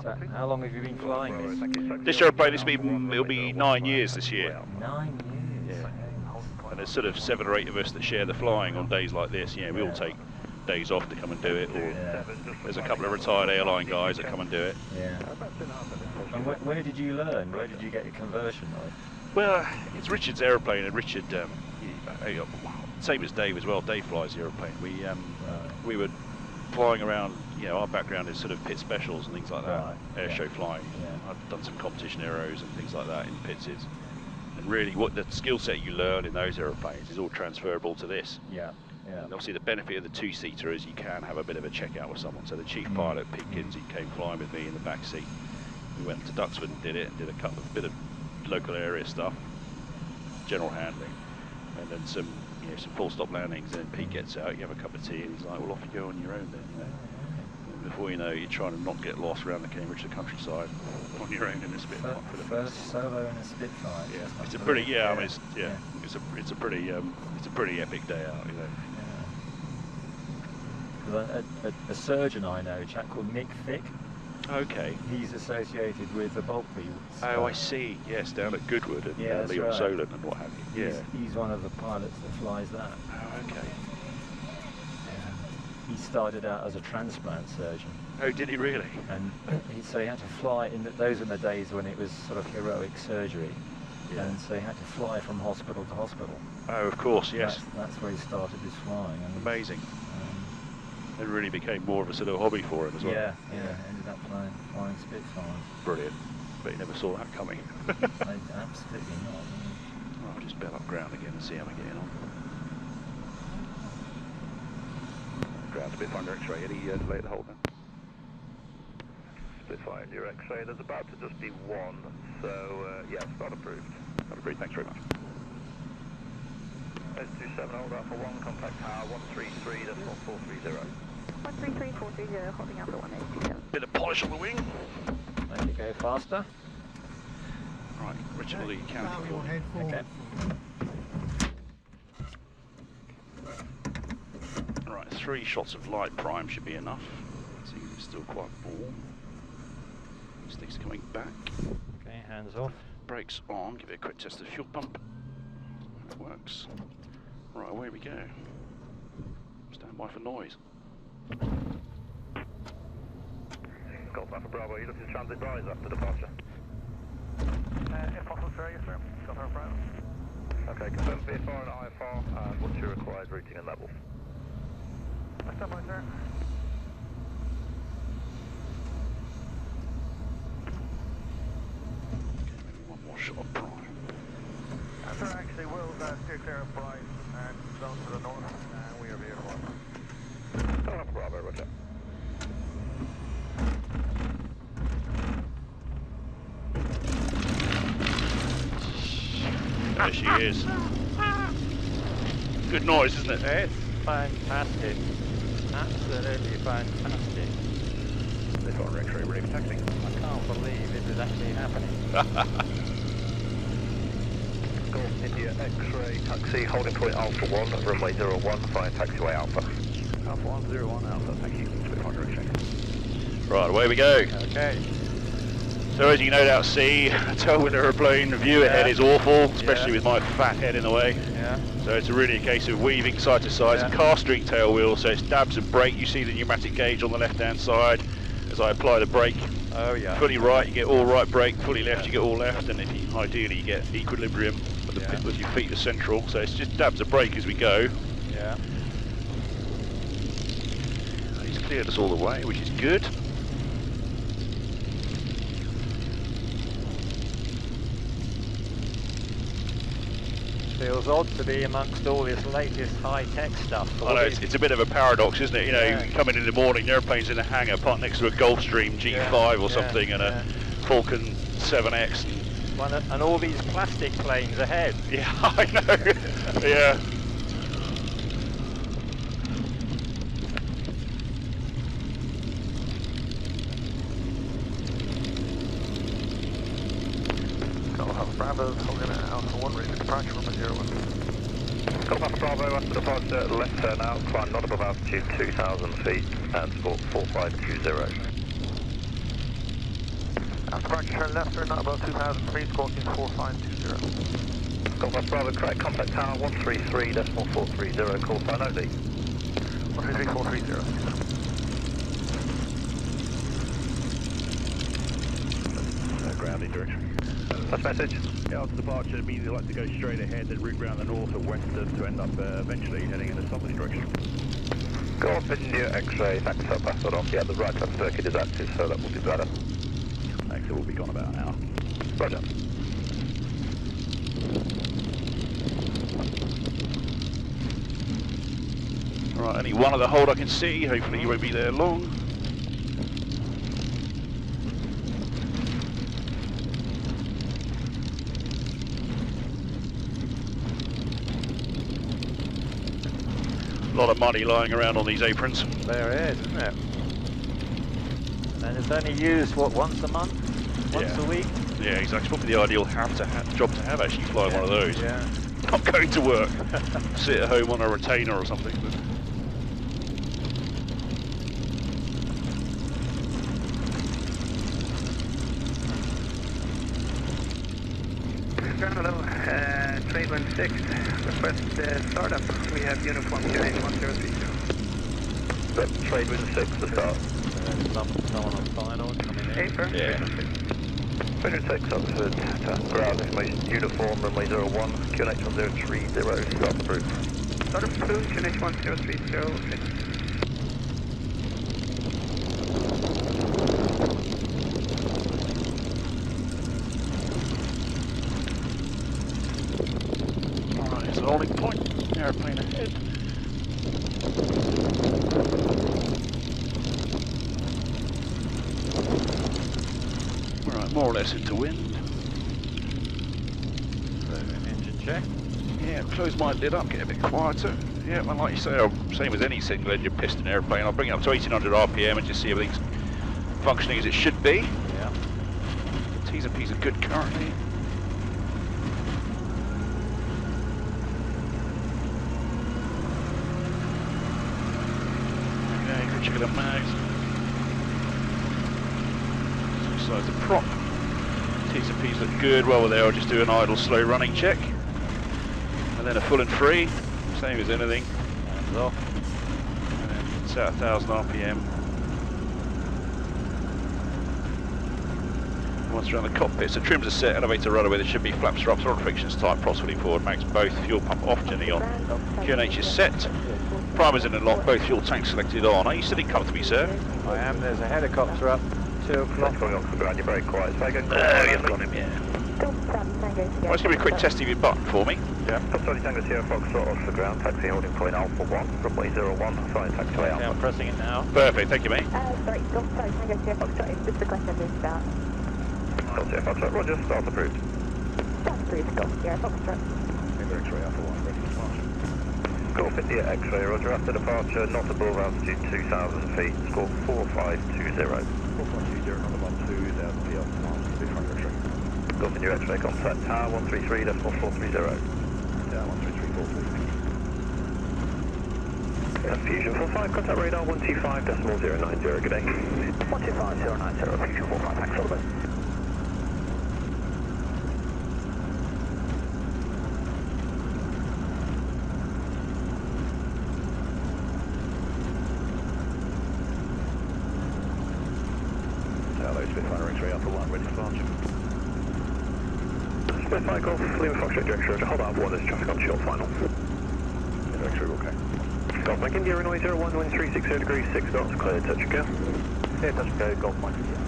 So how long have you been flying this? This aeroplane, it'll be 9 years this year. 9 years. Yeah. And there's sort of 7 or 8 of us that share the flying on days like this. You know, we all take days off to come and do it, or there's a couple of retired airline guys that come and do it. Yeah. And where did you learn? Where did you get your conversion? Well, it's Richard's aeroplane, and Richard, same as Dave as well. Dave flies the aeroplane. We were flying around. You know, our background is sort of pit specials and things like that, air show flying. Yeah. I've done some competition aeros and things like that in pits. And really, what the skill set you learn in those aeroplanes is all transferable to this. Yeah. And obviously, the benefit of the two-seater is you can have a bit of a checkout with someone. So the chief pilot, Pete Kinsey, came flying with me in the back seat. We went to Duxford and did a bit of local area stuff, general handling, and then some full stop landings. And then Pete gets out, you have a cup of tea, and he's like, "Well, off you go on your own then." You know? And before you know, you're trying to not get lost around the Cambridgeshire countryside on your own in a Spitfire. For the first solo in a Spitfire. Yeah, it's a pretty. I mean, it's a pretty epic day out. You know. A surgeon I know, a chap called Nick Fick. Okay. He's associated with the Bulkby. Oh, I see. Yes, down at Goodwood and Leon Solent and what have you. Yeah. He's one of the pilots that flies that. Oh, okay. He started out as a transplant surgeon. Oh, did he really? And so he had to fly. Those were the days when it was sort of heroic surgery. Yeah. And so he had to fly from hospital to hospital. Oh, of course, yes. That's where he started his flying. And amazing. It really became more of a sort of hobby for him as well. Yeah. Ended up flying Spitfires. Brilliant. But you never saw that coming. Absolutely not. Well, I'll just bail up ground again and see how we're getting on. Ground's a bit under X-ray. Any delay at the hold then? Spitfire in your X-ray. There's about to just be one. So, yeah, start approved. Start approved. Thanks very much. S27, hold out for 1, contact tower 133.430. 133.430, holding out for 1827. Bit of polish on the wing. Let it go faster. Right, Richard will lead counter for you. Okay. Right, 3 shots of light prime should be enough. See, it's still quite warm. This thing's coming back. Okay, hands off. Brakes on, give it a quick test of the fuel pump. It works. Right, away we go. Stand by for noise. Golf Alpha Bravo, you looking to transit rise after departure? If possible, sir, yes, sir. Golf Alpha Bravo. Okay, confirm VFR and IFR, and what's your required routing and level? Stand by, sir. Okay, maybe one more shot of prime. Sir, actually, we'll steer clear of Bryce and zone to the north, and we are VFR. Golf Alpha Bravo, roger. There she is. Good noise, isn't it? It's fantastic. Absolutely fantastic. They've got an X-ray ready for taxiing. I can't believe it is actually happening. Golf India X-ray taxi, holding point Alpha 1, runway 01, flying taxiway Alpha. Alpha 101 Alpha, thank you. Right, away we go. Okay. So as you no doubt see, a tailwind aeroplane view ahead is awful, especially with my fat head in the way. Yeah. So it's really a case of weaving side to side. It's a car street tail wheel, so it's dabs and brake. You see the pneumatic gauge on the left-hand side. As I apply the brake, fully right, you get all right brake. Fully left, you get all left. And if you, ideally, you get equilibrium with your feet are central. So it's just dabs of brake as we go. Yeah. He's cleared us all the way, which is good. Feels odd to be amongst all this latest high-tech stuff. I know, it's a bit of a paradox, isn't it? You know, you come in the morning, the airplane's in a hangar parked next to a Gulfstream G5 or something, and a Falcon 7X. And all these plastic planes ahead. Yeah, I know. Yeah. Bravo's holding it Alpha 1, ready for departure, runway 01. Golf Alpha Bravo, after departure, left turn out, climb not above altitude 2,000 feet, and score 4520. After departure, turn left turn not above 2,000 feet, score is 4520. Golf Alpha Bravo, correct contact tower 133.430, call sign only. 133.430. Grounding direction. That's message. Yeah, after departure, immediately like to go straight ahead, then route round the north or western to end up eventually heading in a southerly direction. Golf India X-ray, thanks up, pass that off. Yeah, the right hand circuit is active, so that will be better. Exit will be gone about an hour. Roger. Right, only one of the hold I can see, hopefully you won't be there long. A lot of money lying around on these aprons. There is, isn't it? And it's only used, what, once a month? Once a week? Yeah, exactly. It's probably the ideal job to have, actually, flying one of those. Yeah. Not going to work. Sit at home on a retainer or something. But... Ground hello, trade 16, request startup. We have uniform QH 1030. But trade wind 6 to start. Someone on final coming in. Paper. Yeah. 306 Oxford, ground information, uniform, runway 01, QNH 1030, start approved. Start approved, QNH 1030. Alright, it's a holding point. Airplane ahead. Alright, more or less into wind. So, engine check. Yeah, close my lid up, get a bit quieter. Yeah, and like you say, same as any single engine piston airplane, I'll bring it up to 1800 RPM and just see everything's functioning as it should be. Yeah. T's and P's are good currently. Okay, go check it out mags. Switch sides of prop. T's and P's look good. While we're there, I'll just do an idle slow running check. And then a full and free, same as anything. Hands off. And then set 1000 RPM. Once around the cockpit, so trims are set, elevator rudder, there should be flaps, straps, throttle frictions tight, props fully forward, max both, fuel pump off, Jenny on. QNH is set, primers in and lock, both fuel tanks selected on. Are you sitting comfortably, sir? I am. There's a helicopter up 2 o'clock. That's going off the ground, you're very quiet. So again, You've got him, yeah. Well, it's going to be a quick test of your button for me. Yeah. Sorry, Tango Sierra Foxtrot off the ground, taxi holding point Alpha 1, runway 01, flying taxiway Okay, Alpha. I'm pressing it now. Perfect, thank you, mate. Sorry, Tango Sierra Foxtrot, it's just request engine start. Golf Sierra Foxtrot, Roger, start approved. Start approved, Golf Sierra Foxtrot. X-ray Alpha 1, ready for launch. Golf India X-ray, Roger, after departure, not above altitude 2,000 feet, score 4520. 4.20, not above 2,000 feet off the launch, big front X-ray. Golf India X-ray, contact tower 133.430. Yeah, 133.430. Fusion 45, contact radar 125.090, good day. 125.090, Fusion 45, thanks, all the best. Hello, Spitfire X-ray Alpha 1, ready for launch. Spitfire Golf, Lima Foxtrot, direct Roger, hold out 1 as traffic on short final. X-ray, okay. Golf Mike India, runway 01, wind 360 degrees, 6 knots, clear, touch and go. Clear, touch and go, Golf Mike India.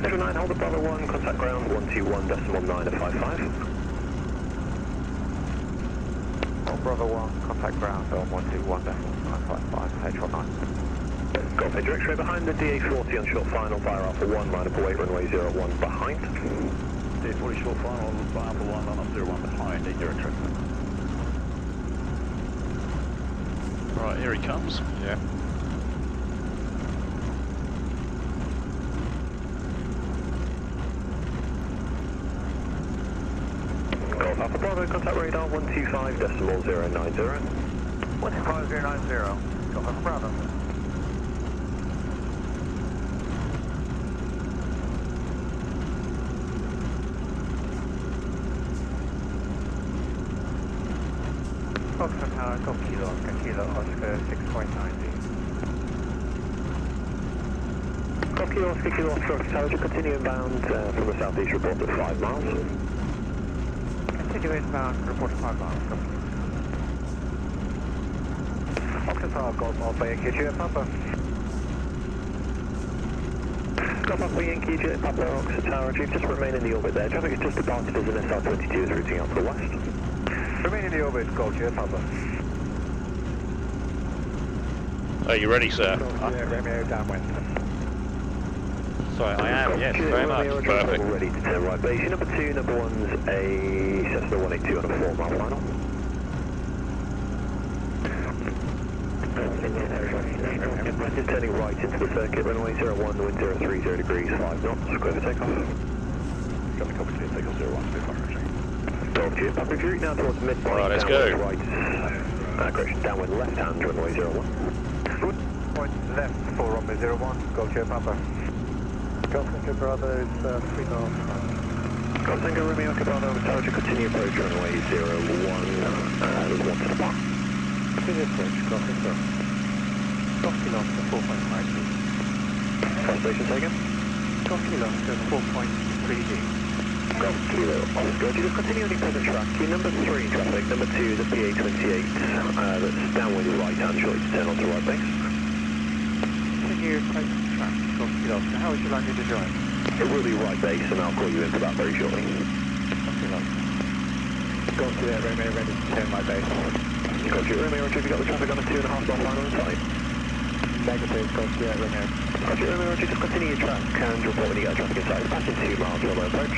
Level 9, hold the Bravo 1, contact ground 121.955. Hold Bravo 1, contact ground on 121.955, H19. Golf India X-ray behind the DA40 on short final, fire Alpha 1, line up away, runway 01 behind. DA40 short final, Alpha 1, line up 01 behind, India X-ray. Right, here he comes. Yeah. Golf Alpha Bravo, contact radar Radar 125.090. 15090. Got my Bravo. Foxtrot Tower, Golf Kilo Oscar 6.90. Kilo Oscar Kilo Oscar Tower, to continue inbound from the southeast, report at 5 miles. Continue inbound, report 5 miles. Foxtrot Tower, Golf Alpha Yankee Juliet Papa. Golf Alpha Yankee Juliet Papa, Oxford Tower, Chief, just remain in the orbit there. Traffic has just departed as an SR-22 is routing out to the west. Remain in the orbit, Golf Juliet Papa. Are you ready, sir? Romeo downwind. Sorry, I am, yes, very much. Perfect. Ready to turn right base. Number 2, number 1's a Cessna 182 on a 4-mile final. Just turning right into the circuit, runway 01, wind 030 degrees, 5 knots, clear for takeoff. Got the copy, takeoff 01, stay fire. Golf Juliet Papa, route now towards midpoint. Right, let's downwind go. Right, correction, downwind left hand, runway 01. Point left for runway 01, Golf Juliet Papa. Golf Tango Bravo is 3 miles. Golf Tango Romeo Cabano, tower to continue approach, runway 01, there's 1 to the park. Continue approach, Golf Tango. Golf Kilo Oscar 4.5D. Cross station taken. Golf Kilo Oscar 4.3D. Golf Kilo Oscar, you just continue on the present track. Your number 3 traffic, number 2 is a PA28, that's downwind right hand, shortly to turn onto right base. Continue present track, Golf Kilo Oscar. How would you like me to join? It will be right base, and I'll call you in for that very shortly. Golf Kilo Oscar. Golf Juliet Romeo ready to turn my base. Golf Juliet Romeo, have you got the traffic on a 2.5 mile final inside? Negative, Golf Juliet Romeo. Golf Juliet Romeo, just continue your track and report when you get traffic inside. Passing 2 miles from approach.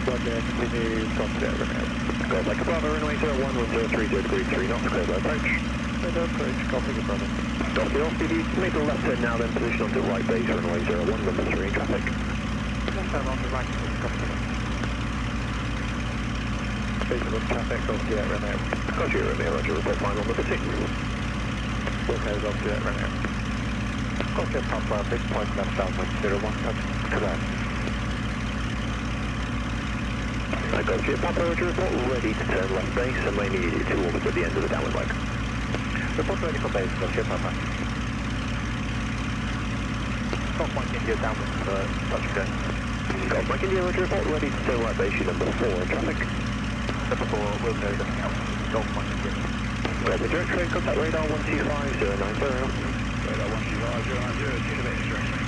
Roger, continue, Golf Juliet Romeo. Golf Echo Bravo, runway 01, 1030 degrees, 3 knots, clear by approach. Clear approach, Golf Echo Bravo. Golf Kilo Oscar, if you make the left turn now, then position onto right base, runway 01, number 3 traffic. Left turn on the right, Golf Kilo. Visual traffic, Golf Juliet Romeo. Golf Juliet Romeo, roger, report final number 2. Okay, Golf Juliet Romeo. Golf Juliet Papa, big point left downwind 01, correct. Golf Juliet Papa, roger, report ready to turn left base, and may need you to orbit at the end of the downwind leg. Report ready for base, Golf Juliet Papa. Golf Mike India downwind for touch again. Golf Mike India, roger, report ready to turn right base, your number 4 in traffic. Number 4, we'll go looking out. Golf Mike India. Rapid direct train, contact radar 125.090. Radar 125.090, see the base direction.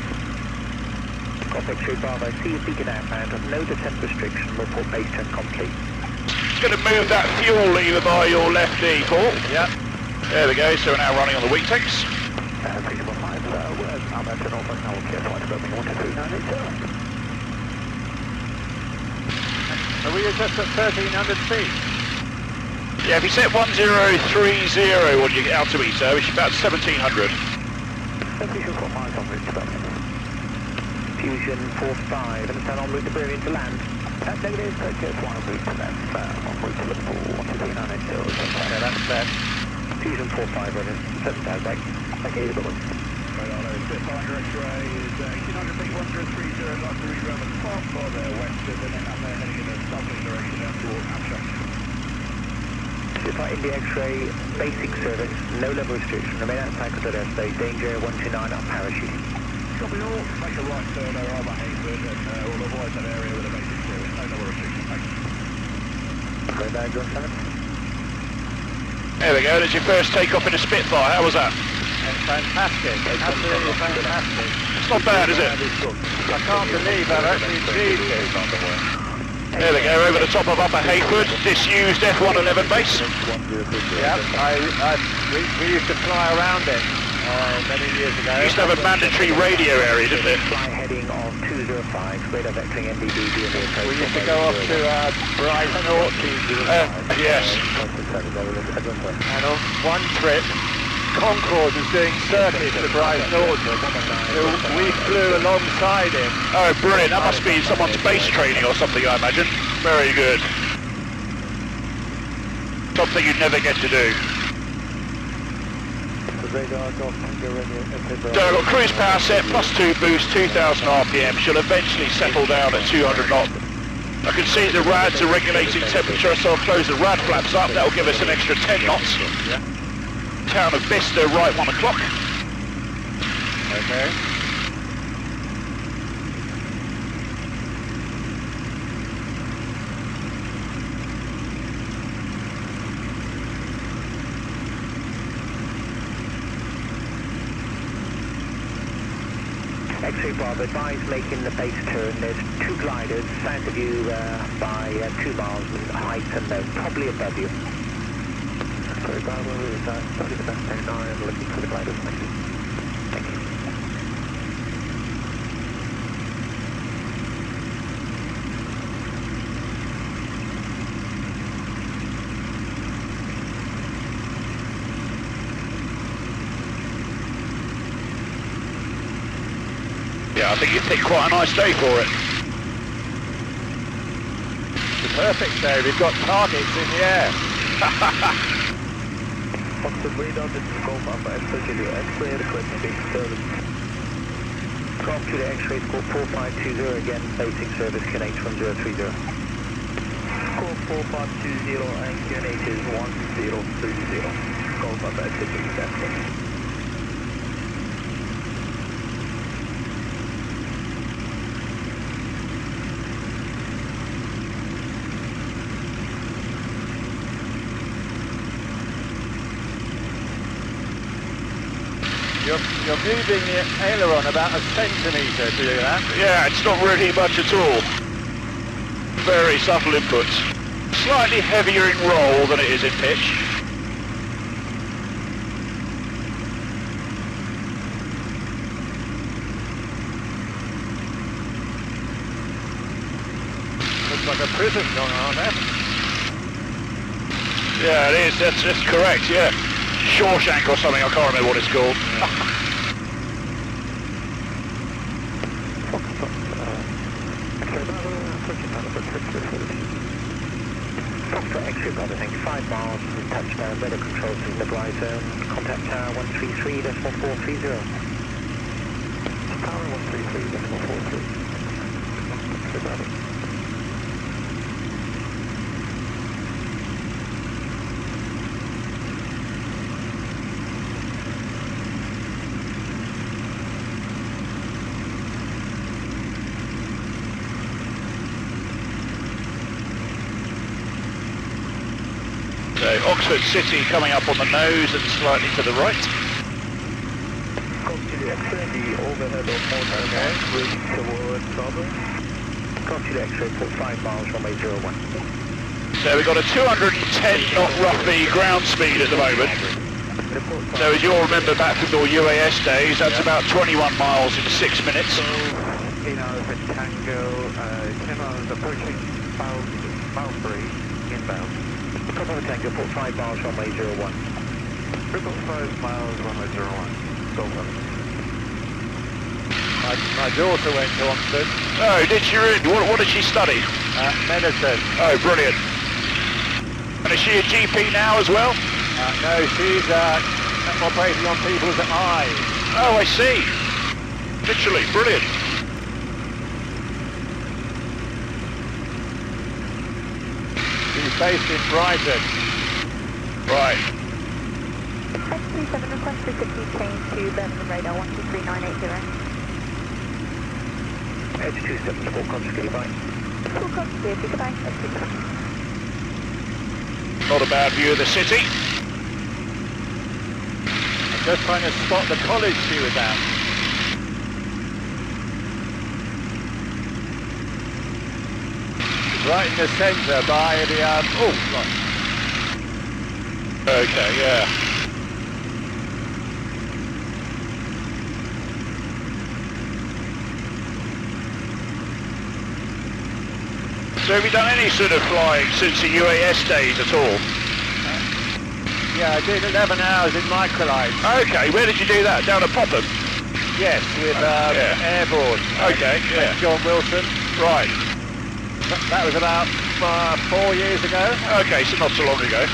Golf X-ray Bravo, see you beacon outbound, no descent restriction, report base turn complete. Going to move that fuel lever by your left knee, Paul. Yep. There we go, so we're now running on the weak tanks. Feasible 5, where's Albert to Norfolk, now we'll get flight building 123.980. Are we just at 1300 feet? Yeah, if you set 1030, what do you get out to be, sir? It's about 1700. Fusion 4 miles en route to Birmingham. Fusion 45, and turn en route to Birmingham to land. Negative, approach 1 en route to left, en route to Liverpool, 123.980. Okay, that's that. Fusion 45, ready, 7,000 back. Okay, good one. Radar low, Spitfire X-ray is 1800 feet, 1030, like to reroute the top for the western, and then up there heading in a southerly direction down towards Hampshire. Spitfire India X-ray, basic service, no level restriction, remain outside control airspace, danger 129 on parachuting. Copy all, make a right turn over Albert Hayford, and we'll avoid that area with a basic service, no level restriction, thanks. Go down, John 7. There we go, there's your first takeoff in a Spitfire, how was that? Fantastic, absolutely fantastic. It's not bad, is it? I can't believe I've actually achieved it. There we go, over the top of Upper Hayford, disused F111 base. Yep, we used to fly around it many years ago. Used to have a mandatory radio area, didn't it? Fly heading of 205, radar vectoring MDB, We used to go off to Brighton or yes. and on one trip, Concorde was doing circuits to Brighton Orchard, so we flew alongside him. Oh, brilliant. That must be someone's base training or something, I imagine. Very good. Something you never get to do. So I've got cruise power set, +2 boost, 2000 RPM. She'll eventually settle down at 200 knots. I can see the rads are regulating temperature, so I'll close the rad flaps up. That'll give us an extra 10 knots. Town of Bicester, right 1 o'clock. Okay. X-ray Bravo, advise making the base turn. There's 2 gliders south of you by 2 miles in height and they're probably above you. Sorry, Bravo, probably the best 09, looking for the gliders. Thank you. Thank you. Yeah, I think you picked quite a nice day for it. The perfect day. We've got targets in the air. Foxtrot radar, this is Golf Alpha Extra Julia X-ray, request basic service. Golf Julia X-ray, score 4520 again, basic service, QNH 1030. Score 4520 and QNH is 1030. Golf Alpha Extra Julia X-ray. You're moving the aileron about a centimetre to do that. Yeah, it's not really much at all. Very subtle inputs. Slightly heavier in roll than it is in pitch. Looks like a prism going on there. Yeah, it is. That's correct, yeah. Shawshank or something, I can't remember what it's called. Foxtrot X-ray Bravo, thank you. 5 miles from touchdown, weather controls in the dry zone. Contact tower 133.430. Tower 133.430. So Oxford City coming up on the nose and slightly to the right. Copy the X-ray, the overhead of motor moving towards Bravo. Copy the X-ray, 5 miles from 801. So we've got a 210 knot roughly ground speed at the moment. So as you'll remember back from your UAS days, that's about 21 miles in 6 minutes. 8 hours at Tango, 10 hours approaching Malbury, inbound. Bravo Tango, 5 miles runway 01. 5 miles runway 01. Go on. My daughter went to Oxford. Oh, did she really? What did she study? Medicine. Oh, brilliant. And is she a GP now as well? No, she's operating on people's eyes. Oh, I see. Literally, brilliant. She's based in Brighton. Right. X37 request frequency change to Birmingham radar 123980. Edge 274, Cundy, bye. Full Cundy, goodbye. Not a bad view of the city. I'm just trying to spot the college she was at. Right in the centre by the, oh, right. Okay, yeah. So have you done any sort of flying since the UAS days at all? Yeah, I did 11 hours in microlights. Okay, where did you do that? Down at Popham? Yes, with Airborne. Okay, yeah. John Wilson. Right. That was about 4 years ago. Okay, so not so long ago.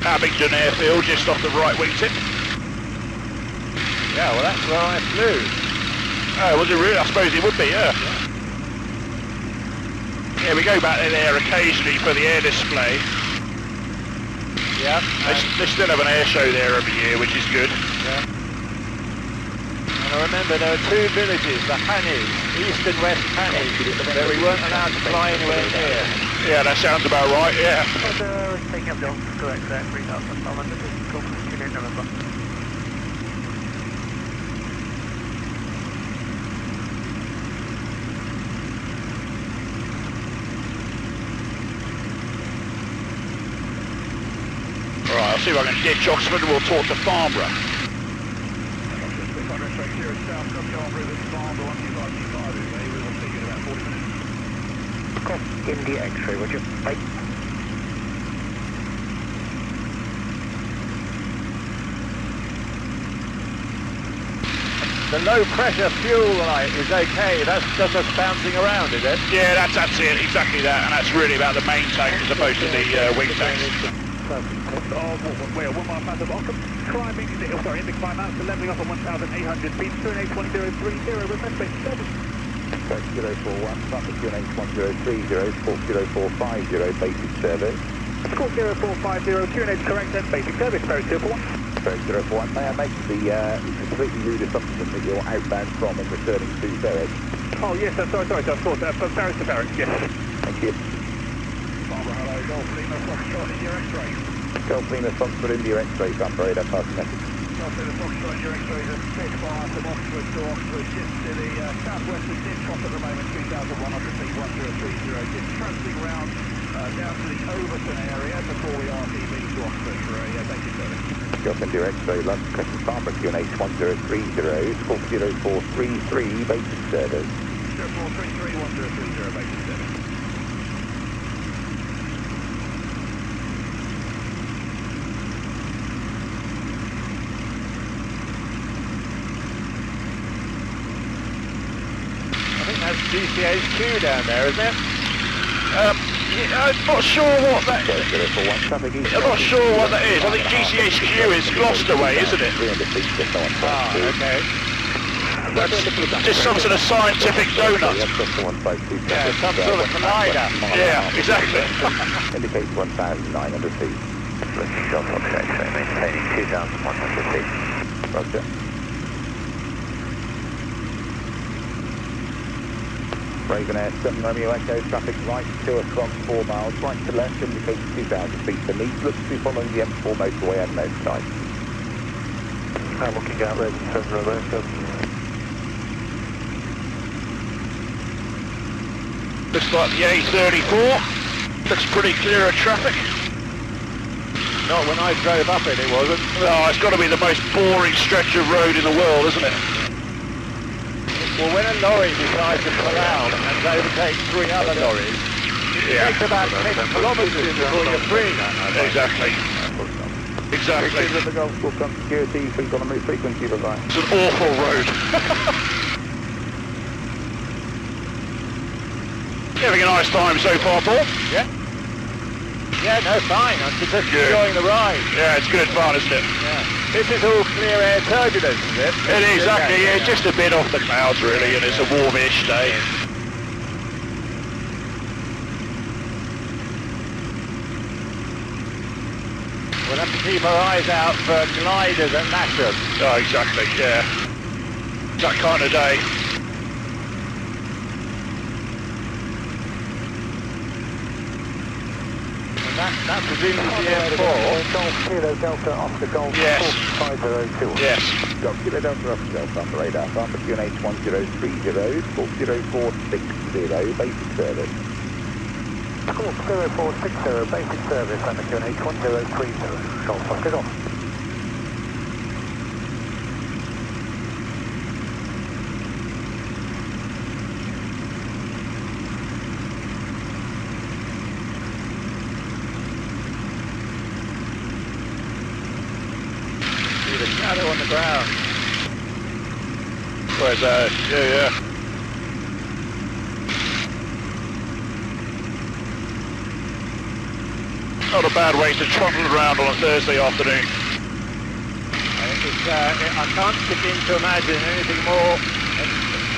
Abingdon Airfield, just off the right wingtip. Yeah, well that's where I flew. Oh, was it really? I suppose it would be, yeah. Yeah, we go back there occasionally for the air display. Yeah. They still have an air show there every year, which is good. Yeah. And I remember there were two villages, the Hannies, East and West Hannies, that we weren't allowed to fly anywhere near. Yeah, that sounds about right, yeah. Taking up John, correct there, 3,500, cool, Juliet November. Alright, I'll see if I can ditch Oxford and we'll talk to Farnborough. India X-ray, would you? Bye. The low pressure fuel light is okay, that's just us bouncing around, is it? Yeah, that's it, exactly that, and that's really about the main tank as opposed to the wing tanks. We're 1 mile past of Ockham, climbing, sorry, in the climb out, so leveling off at 1,800 feet, 2NH1030, request basic service. 041, traffic QNH1030, Squawk 0450, basic service. Squawk 0450, QNH correct and basic service, Ferry 241. Ferry 041, may I make the completely rude assumption that you're outbound from and returning to Berwick? Oh yes, sorry, of course, from Paris to Berwick, yes. Thank you. Hello, Golf Lima, Foxtrot, India X-ray. Golf Lima, Foxtrot, India X-ray, Sunbury, that passing message. Golf Lima, Foxtrot, India X-ray, is a bit far from Oxford to Oxford, just to the southwest of Dintrock at the moment, 2,100 feet, 1030, just travelling round down to the Overton area before we RTB to Oxford for a basic service. Golf India X-ray, London, Crescent Farnborough, QNH 1030, Squawk 0433, basic service. 0433, 1030, basic service. That's GCHQ down there, isn't it? Yeah, I'm not sure what that is. I'm not sure what that is. I think GCHQ is Gloucester way, isn't it? Ah, okay. That's just some sort of scientific donut. Yeah, some sort of collider. Yeah, exactly. Indicates 1,900 feet. Maintaining 2,100 feet. Roger. Raven Air 7 Romeo Echo, traffic right 2 o'clock, 4 miles, right to left, indicates 2,000 feet to lead, looks to be following the M4 motorway and no side. I'm looking at Raven 7 Romeo Echo. Looks like the A34. Looks pretty clear of traffic. Not when I drove up it wasn't. Oh, it's got to be the most boring stretch of road in the world, isn't it? Well, when a lorry decides to pull out and overtake 3 other lorries, it takes about 10 kilometres before you're free. Exactly. Exactly. With the Gulf will come security, please on the move frequency of the line. It's an awful road. Having a nice time so far, Paul? Yeah? Yeah, no, fine. I'm just enjoying the ride. Yeah, it's good fun, isn't it? Yeah. This is all clear air turbulence, is it? It is, exactly, yeah, just a bit off the clouds really, and it's a warmish day. We'll have to keep our eyes out for gliders and Nasham. Oh, exactly, yeah. That kind of day. That presumably the M4. Golf Kilo Delta Oscar Golf Yes. 502. Yes. Golf Kilo Delta Oscar Delta on the radar, Farnborough QNH 1030, Squawk 0460, basic service. Squawk 0460, basic service, and the QNH 1030, Golf Oscar Golf. The shadow on the ground. Where's that? Yeah. Not a bad way to trundle around on a Thursday afternoon. I can't begin to imagine anything more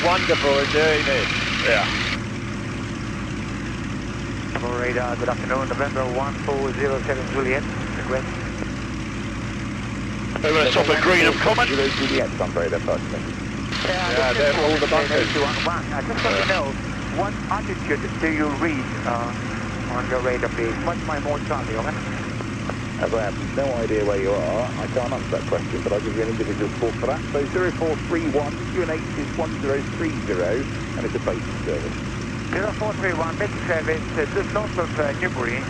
wonderful than doing this. Yeah. Radar, good afternoon, November 1407 Juliet, request. Over the top of Greenham Common. Juliet, on radar, personally. Yeah, they're all the bunkers. I just want to know, what altitude do you read on your radar, please? What's my mode, Charlie, over? As I have no idea where you are, I can't answer that question, but I'll give you an individual score for that. So 0431, QNH is 1030, and it's a basic service. 0431, basic service, just north of Newbury,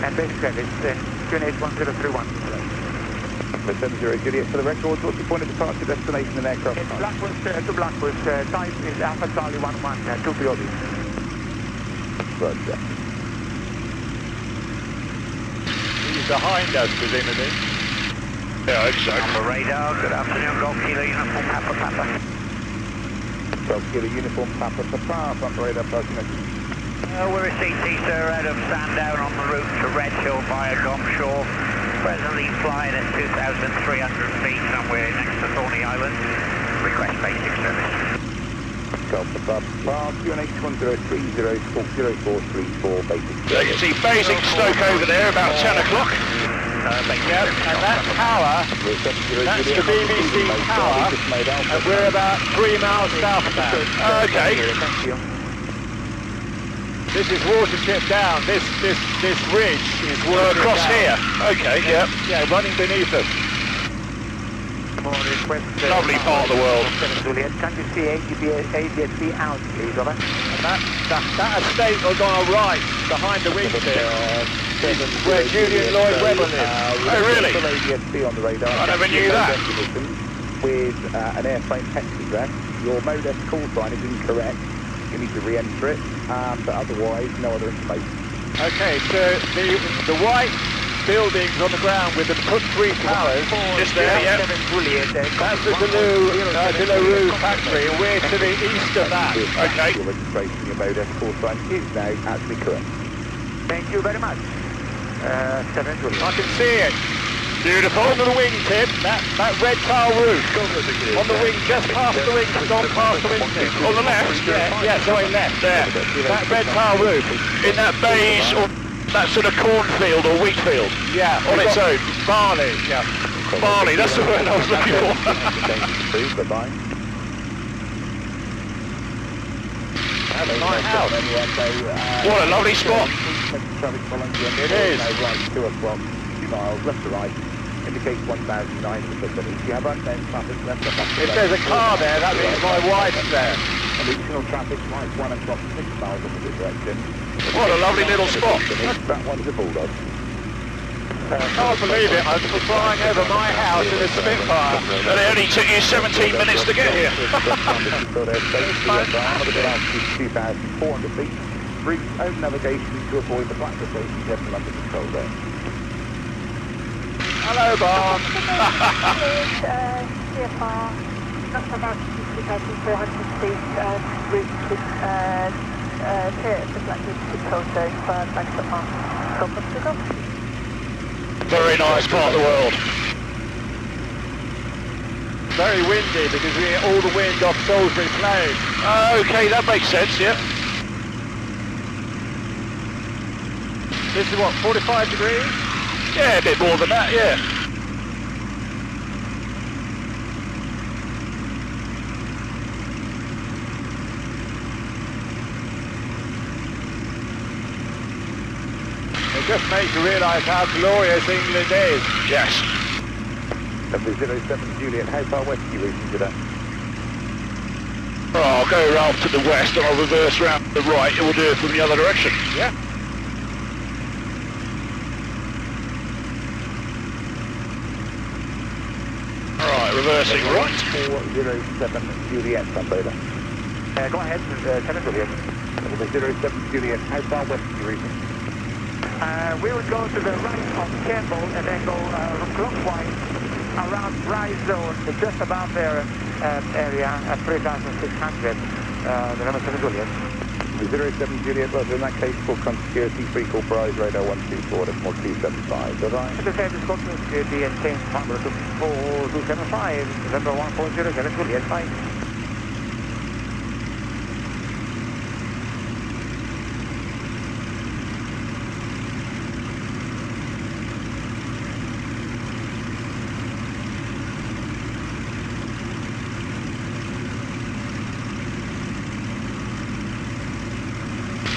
and basic service, QNH 1031. The 70 Juliet, for the record, what's your point of departure, destination, and aircraft? It's Blackwood to Blackwood, type is Alpha Charlie 11, 2 POV. Roger. He's behind us, presumably. Yeah, exactly. On the radar, good afternoon, Golf Kilo Uniform Papa Papa. Golf Kilo Uniform Papa Papa, front radar, personally. We're a CT, sir, out of Sandown on the route to Red Hill via Gomshore. Presently flying at 2,300 feet somewhere next to Thorney Island. Request basic service. Golf Papa, QNH 1030, 0434, basic So you can see Basing Stoke over there about 10 o'clock. Yep, and that tower, that's the BBC tower, and we're about 3 miles south of that. Okay. Thank you. This is Watership Down. This ridge is Watership Across Down. here. Okay, yeah. Yeah, running beneath us. Lovely part of the world. Juliet, can you see ADSB out, please, over? And that estate was on our right, behind the wing here, where Julian Lloyd Webber lives. Oh, really? ADSB on the radar. I never knew that. With an airplane hexagram, your mode S call sign is incorrect. You need to re-enter it, but otherwise, no other information. Okay, so the white buildings on the ground with the three towers, Just there, yeah. that's the Delarue factory, and we're to the east of that. Okay. Your registration, your mode S call sign is now actually correct. Thank you very much. 7 Juliet. I can see it. Beautiful. On the wingtip, that red tile roof. On the wing, just past the wing, gone past the wingtip. On the left? Yeah, sorry, left. There. That red tile roof. In that beige or that sort of cornfield or wheat field. Yeah. On its own. Barley, yeah. Barley, that's the word I was looking for. Bye-bye. That's my house. What a lovely spot. It is. Right, 2 o'clock, 2 miles, left to right. Indicates 1,900 foot beneath. You have unknown traffic left up. If there's a car there, that means my wife's there. Additional traffic, right, 1 o'clock, 6 miles opposite direction. What a lovely little spot. That one's a Bulldog. I can't believe it, I'm flying over my house in a Spitfire. And it only took you 17 minutes to get here. 2,400 feet. Route own navigation to avoid the Blackwood station just under control there. Hello, Barn. CFR, not about 2,400 feet, route to the Blackwood control zone for Blackwood Park. Very nice part of the world. Very windy because we get all the wind off Salisbury Plain. Okay, that makes sense, yeah. This is what, 45 degrees? Yeah, a bit more than that, yeah. It just makes you realise how glorious England is. Yes. Number 07 Juliet, how far west are you routing today? Oh, I'll go around to the west and I'll reverse round to the right and we'll do it from the other direction. Yeah. Alright, reversing right. 407 Juliet, Sunboda. Go ahead, 7 Juliet. Number 07 Juliet, how far west are you routing? We will go to the right of Campbell and then go clockwise around Rise Zone, just above their area at 3,600. The number 7 Juliet. 07 Juliet, Roger, in that case, full con security, free call prize, radar 124, decimal 275, is that right? The same is Scotland security and change number to 4275, November 1407 Juliet, fine.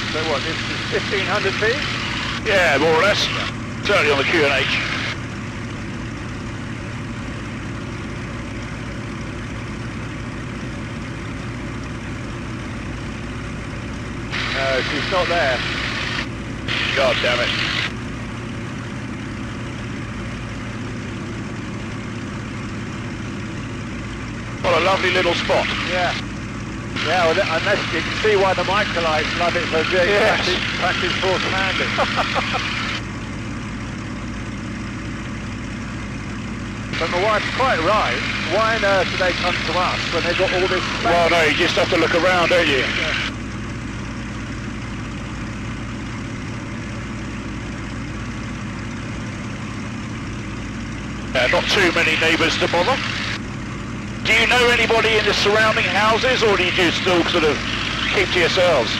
So what, this is 1500 feet? Yeah, more or less. Certainly on the Q&H. No, she's not there. God damn it. What a lovely little spot. Yeah. Yeah, well, unless you can see why the microlights love it for doing Yes. practice force landing. But my wife's quite right. Why on earth do they come to us when they've got all this space? Well, no, you just have to look around, don't you? Not too many neighbours to bother. Do you know anybody in the surrounding houses, or do you just still sort of keep to yourselves?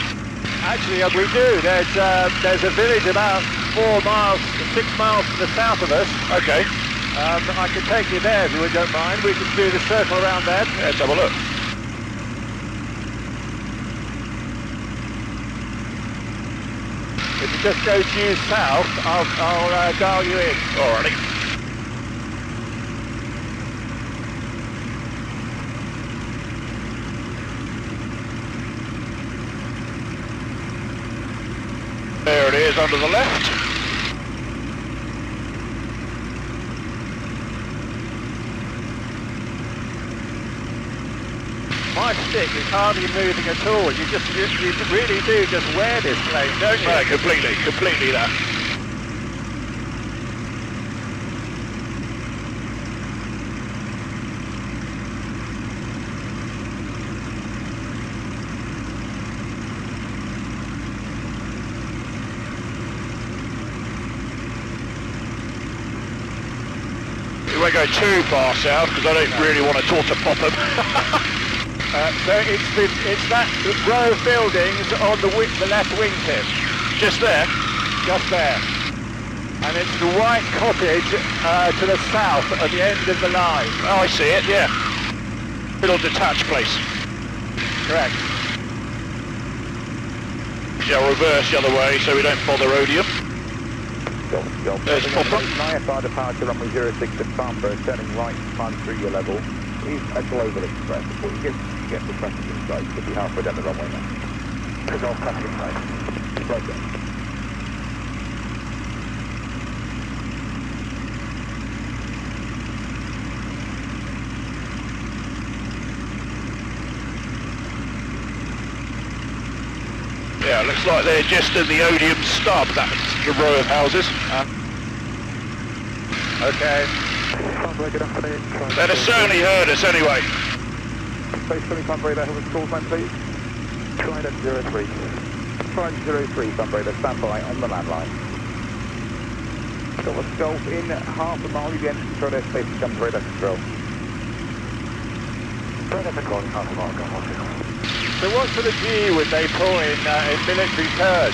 Actually, we do. There's a village about 6 miles to the south of us. Okay, I could take you there if you don't mind. We could do the circle around there. let's have a look. If you just go due south, I'll dial you in. Alrighty. There it is, under the left. My stick is hardly moving at all. You really do just wear this plane, don't you? No, completely that. We won't go too far south because I don't really want to talk to Popham. So it's that row of buildings on the left wingtip. Just there. Just there. And it's the white cottage to the south at the end of the line. Oh, I see it, yeah. Little detached place. Correct. Yeah, reverse the other way so we don't bother Odium. There's Popham. IFR departure runway 06 at Farnborough, turning right, climb through your level. Please a global express. Before you get the traffic inside, should be halfway down the runway now. Because of traffic inside. Roger. Yeah, looks like they're just in the Odium stub, that's the row of houses. Okay. Good afternoon. They'd have certainly heard us anyway. Space 25 radar, who was called sign, please? Trident 03. Trident 03, Sunbrader, stand by on the landline. Golf Golf in half a mile, the engine control airspace becomes radar control. Radar control, half a mile, Golf. So what sort of view would they pull in military turn?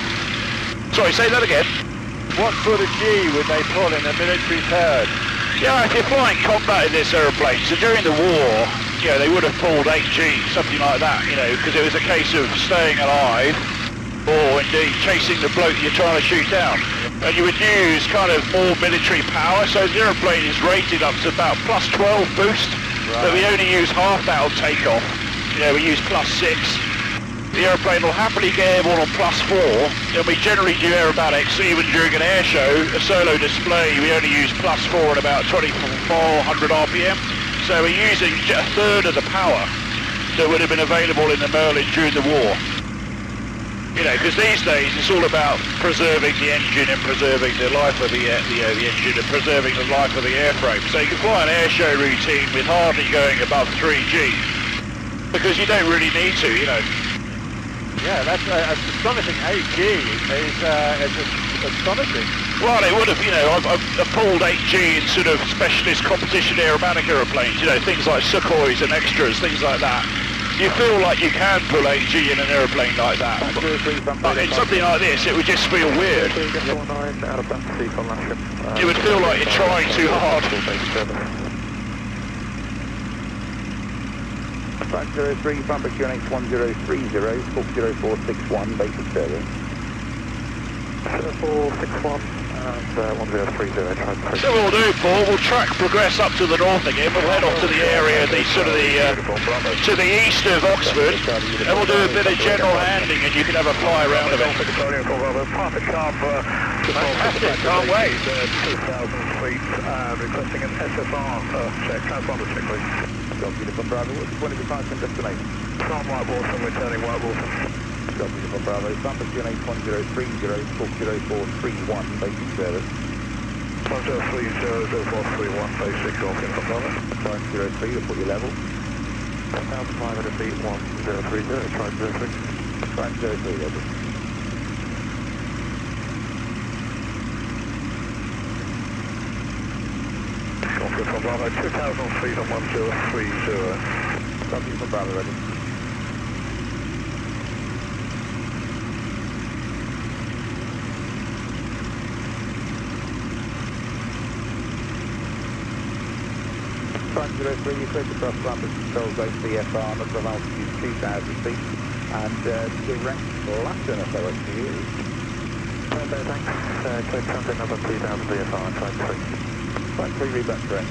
Sorry, say that again. What sort of G would they pull in a military turn? Yeah, if you're flying combat in this aeroplane, so during the war, you know, they would have pulled 8G, something like that, you know, because it was a case of staying alive, or indeed chasing the bloke you're trying to shoot down. And you would use kind of more military power, so the aeroplane is rated up to about plus 12 boost, but we only use half that on takeoff. You know, we use plus 6. The aeroplane will happily get airborne on plus 4, and we generally do aerobatics even during an air show. A solo display, we only use plus 4 at about 2400 RPM, so we're using a third of the power that would have been available in the Merlin during the war. You know, because these days it's all about preserving the engine and preserving the life of the engine and preserving the life of the airframe. So you can fly an air show routine with hardly going above 3G, because you don't really need to, you know. Yeah, that's astonishing. AG is astonishing. Well, it would have, you know, I've pulled 8G in sort of specialist competition aerobatic aeroplanes, you know, things like Sukhois and extras, things like that. You feel like you can pull 8G in an aeroplane like that. But in something like this, it would just feel weird. It would feel like you're trying too hard. 503, Bumper QNH 1030, Squawk 0461, basic service. 0461 and 1030, try to... So what we'll do, Paul, we'll track progress up to the north again, we'll head off to the area, to the east of Oxford, and we'll do a bit of general landing and you can have a fly around a bit. Fantastic, can't wait. 2,000 feet, requesting an SFR check, transponder check please. Uniform Bravo, what's the point of departure and destination? From Whitewater, returning Whitewater. Uniform Bravo, Bumper QNH 1030, Squawk 0431, basic service. 1030, 0431, basic, Golf Uniform Bravo. 503, you'll put your level. 1,500 feet, 1030, try 03. 503, level. Golf Uniform Bravo, 2,000 feet on 1030. Golf Uniform Bravo, ready. You take across Lambert Control Zone CFR, number of altitude 2,000 feet, and direct Latin if I like to you. Thanks. Code transit number 2,000 VFR, try 3. Flight 3, read back correct.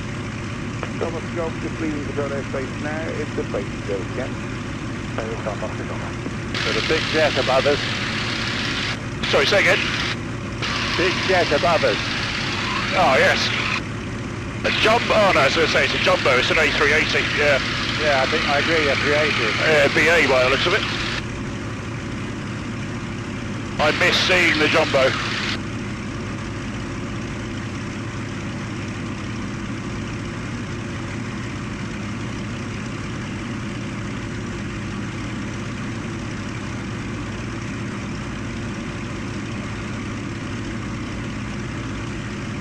Thomas Golf, just leaving the Control airspace now, it's the base still again. With a big jet above us. Sorry, say again? Big jet above us. Oh, yes. A jumbo, oh no, I was going to say it's a jumbo, it's an A380, yeah. Yeah, I agree, a 380. BA by the looks of it. I miss seeing the jumbo.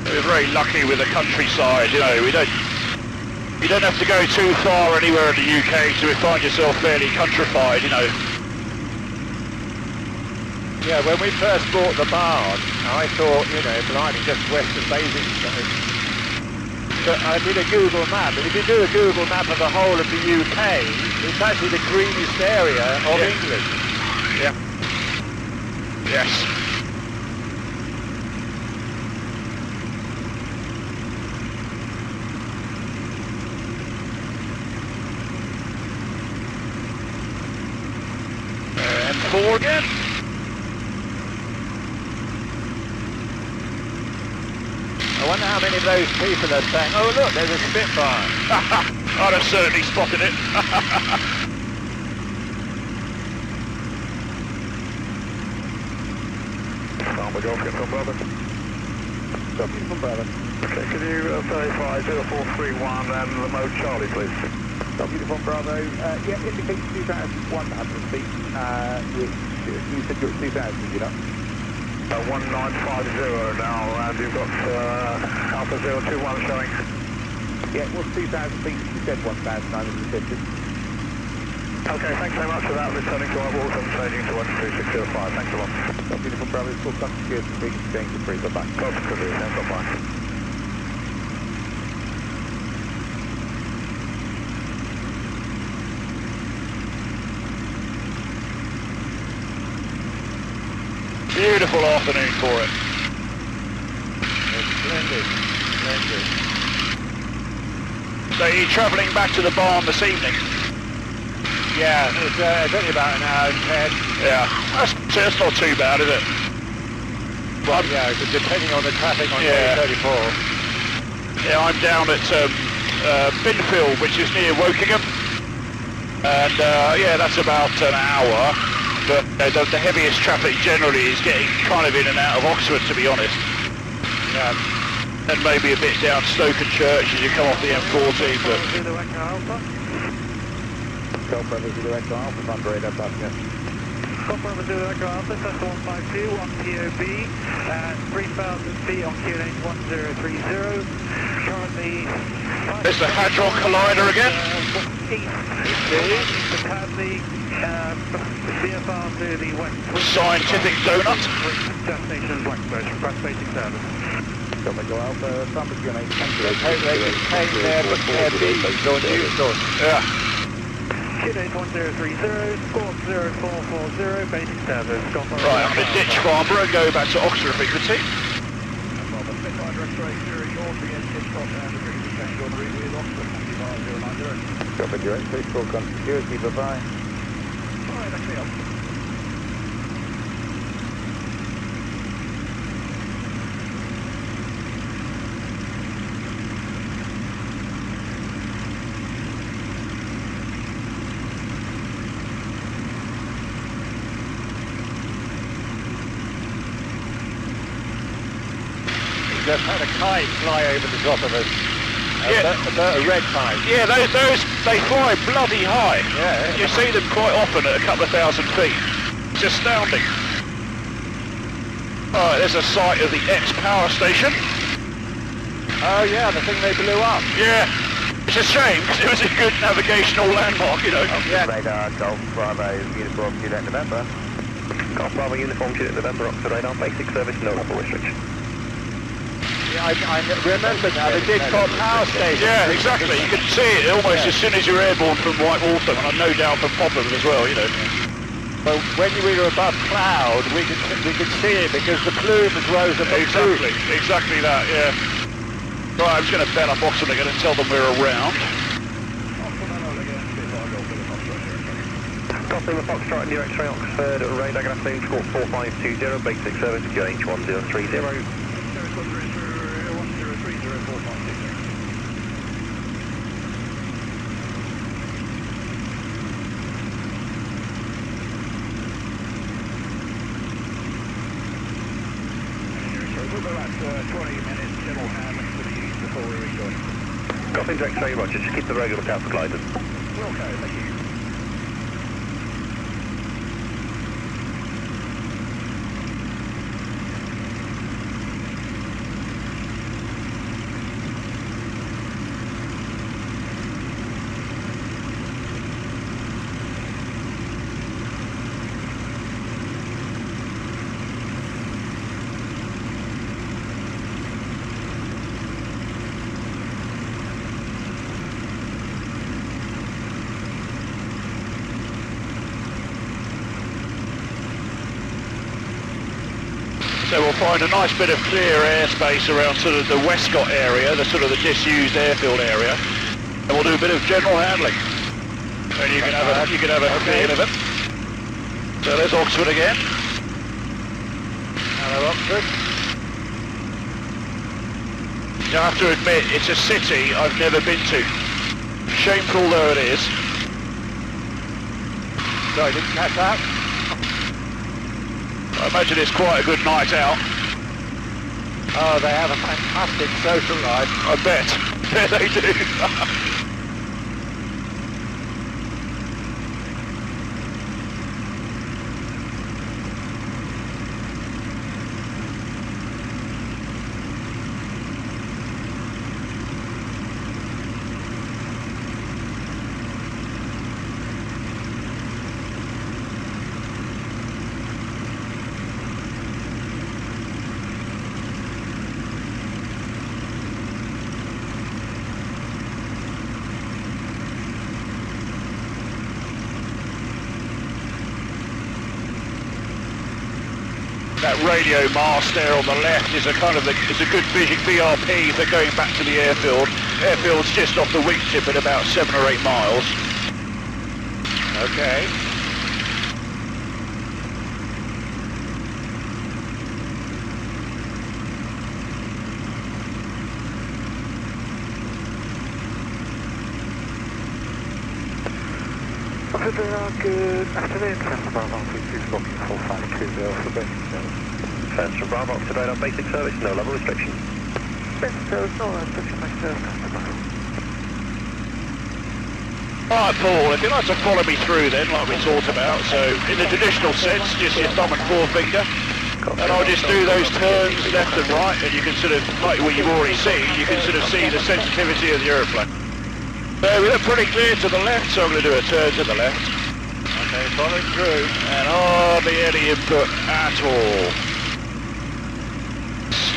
We're very lucky with the countryside, you know, you don't have to go too far anywhere in the UK to find yourself fairly countrified, you know. Yeah, when we first bought the barn, I thought, you know, blimey, just west of Basingstoke. But I did a Google map, and if you do a Google map of the whole of the UK, it's actually the greenest area of England. Yeah. Yes. M4 again. I wonder how many of those people are saying, oh look, there's a Spitfire. I'd have certainly spotted it. Farmer Golf Uniform Bravo. Golf Uniform Bravo. Okay, can you verify 0431 and the mode Charlie, please? Golf Uniform Bravo, yeah, indicates 2,100 feet, which you said you're at 2,000, you know? 1950 now, and you've got Alpha 021 showing. Yeah, it was 2,000 feet, you said 1,950. Okay, thanks very much for that. Returning to our water and changing to 13605. Thanks a lot. Golf Uniform Bravo, it's called Country Security, big exchange to free, bye-bye. Golf Cundy, thanks, bye-bye. Beautiful afternoon for it. It's splendid, splendid. So you're travelling back to the barn this evening? Yeah, it's only about an hour and 10. Yeah, that's not too bad, is it? Well, yeah, depending on the traffic on A34. Yeah, I'm down at Binfield, which is near Wokingham. And yeah, that's about an hour. But the heaviest traffic generally is getting kind of in and out of Oxford, to be honest. Yeah. And maybe a bit down Stokenchurch as you come off the M14, but... Golf Bravo, Zulu Echo Alpha, Thunder Radar, Buster. Bravo Zulu Echo Alpha, Cessna 152, 1 POB, at 3,000 feet on QNH 1030. Currently... There's the Hadron Collider again. East to Hadley, VFR to the west. Scientific donut. Destination Blackbird, press basic service. Echo Alpha, Samba QNH 1030. Let's hope they contain their beams or neutral. Yeah. QNH 1030, squawk 0440, basic service. Right, I'm going to ditch Farnborough and go back to Oxford frequency. Copy direct, please call security, bye-bye. Just had a kite fly over the top of us. A red kite. Yeah, those they fly bloody high. Yeah. You see them quite often at a couple of thousand feet. It's astounding. Alright, there's a sight of the X-Power Station. Oh yeah, the thing they blew up. Yeah. It's a shame, because it was a good navigational landmark, you know. Yeah. Radar, Golf Bravo, Uniform Juliet November. Golf Bravo, Uniform Juliet November, Oxford radar, basic service, no level restriction. Yeah, I remember now, the Didcot Power Station. Yeah, exactly. You could see it almost as soon as you're airborne from Whitewater, and no doubt from Popham as well, you know. Well, when we were above cloud, we could see it because the plumes rose above. Exactly that, yeah. Right, I'm just going to bend up Oxford again and tell them we're around. Golf Lima Foxtrot, New X-ray Oxford, radar graphene, squawk 4520, basic service, QNH 1030. Golf into X-ray, roger, just keep the regular lookout for gliders. Okay, thank you. So we'll find a nice bit of clear airspace around sort of the Westcott area, the sort of the disused airfield area, and we'll do a bit of general handling. And you can have a feel of it. So there's Oxford again. Hello, Oxford. I have to admit, it's a city I've never been to. Shameful though it is. Sorry, didn't catch that. I imagine it's quite a good night out. Oh, they have a fantastic social life. I bet. Yeah, they do. That radio mast there on the left is a kind of it's a good VRP for going back to the airfield. Airfield's just off the wingtip at about 7 or 8 miles. Okay. Good afternoon, Cessna Bravo 36, blocking 4520 for basic service. Cessna Bravo, Oxford radar, basic service, no level restriction. Basic service, no level restriction, basic service, Cessna Bravo. Alright Paul, if you'd like to follow me through then, like we talked about, so in the traditional sense, just your thumb and forefinger, and I'll just do those turns left and right, and you can sort of, like what you've already seen, you can sort of see the sensitivity of the aeroplane. So we look pretty clear to the left, so I'm going to do a turn to the left. Okay, following through, and hardly any input at all.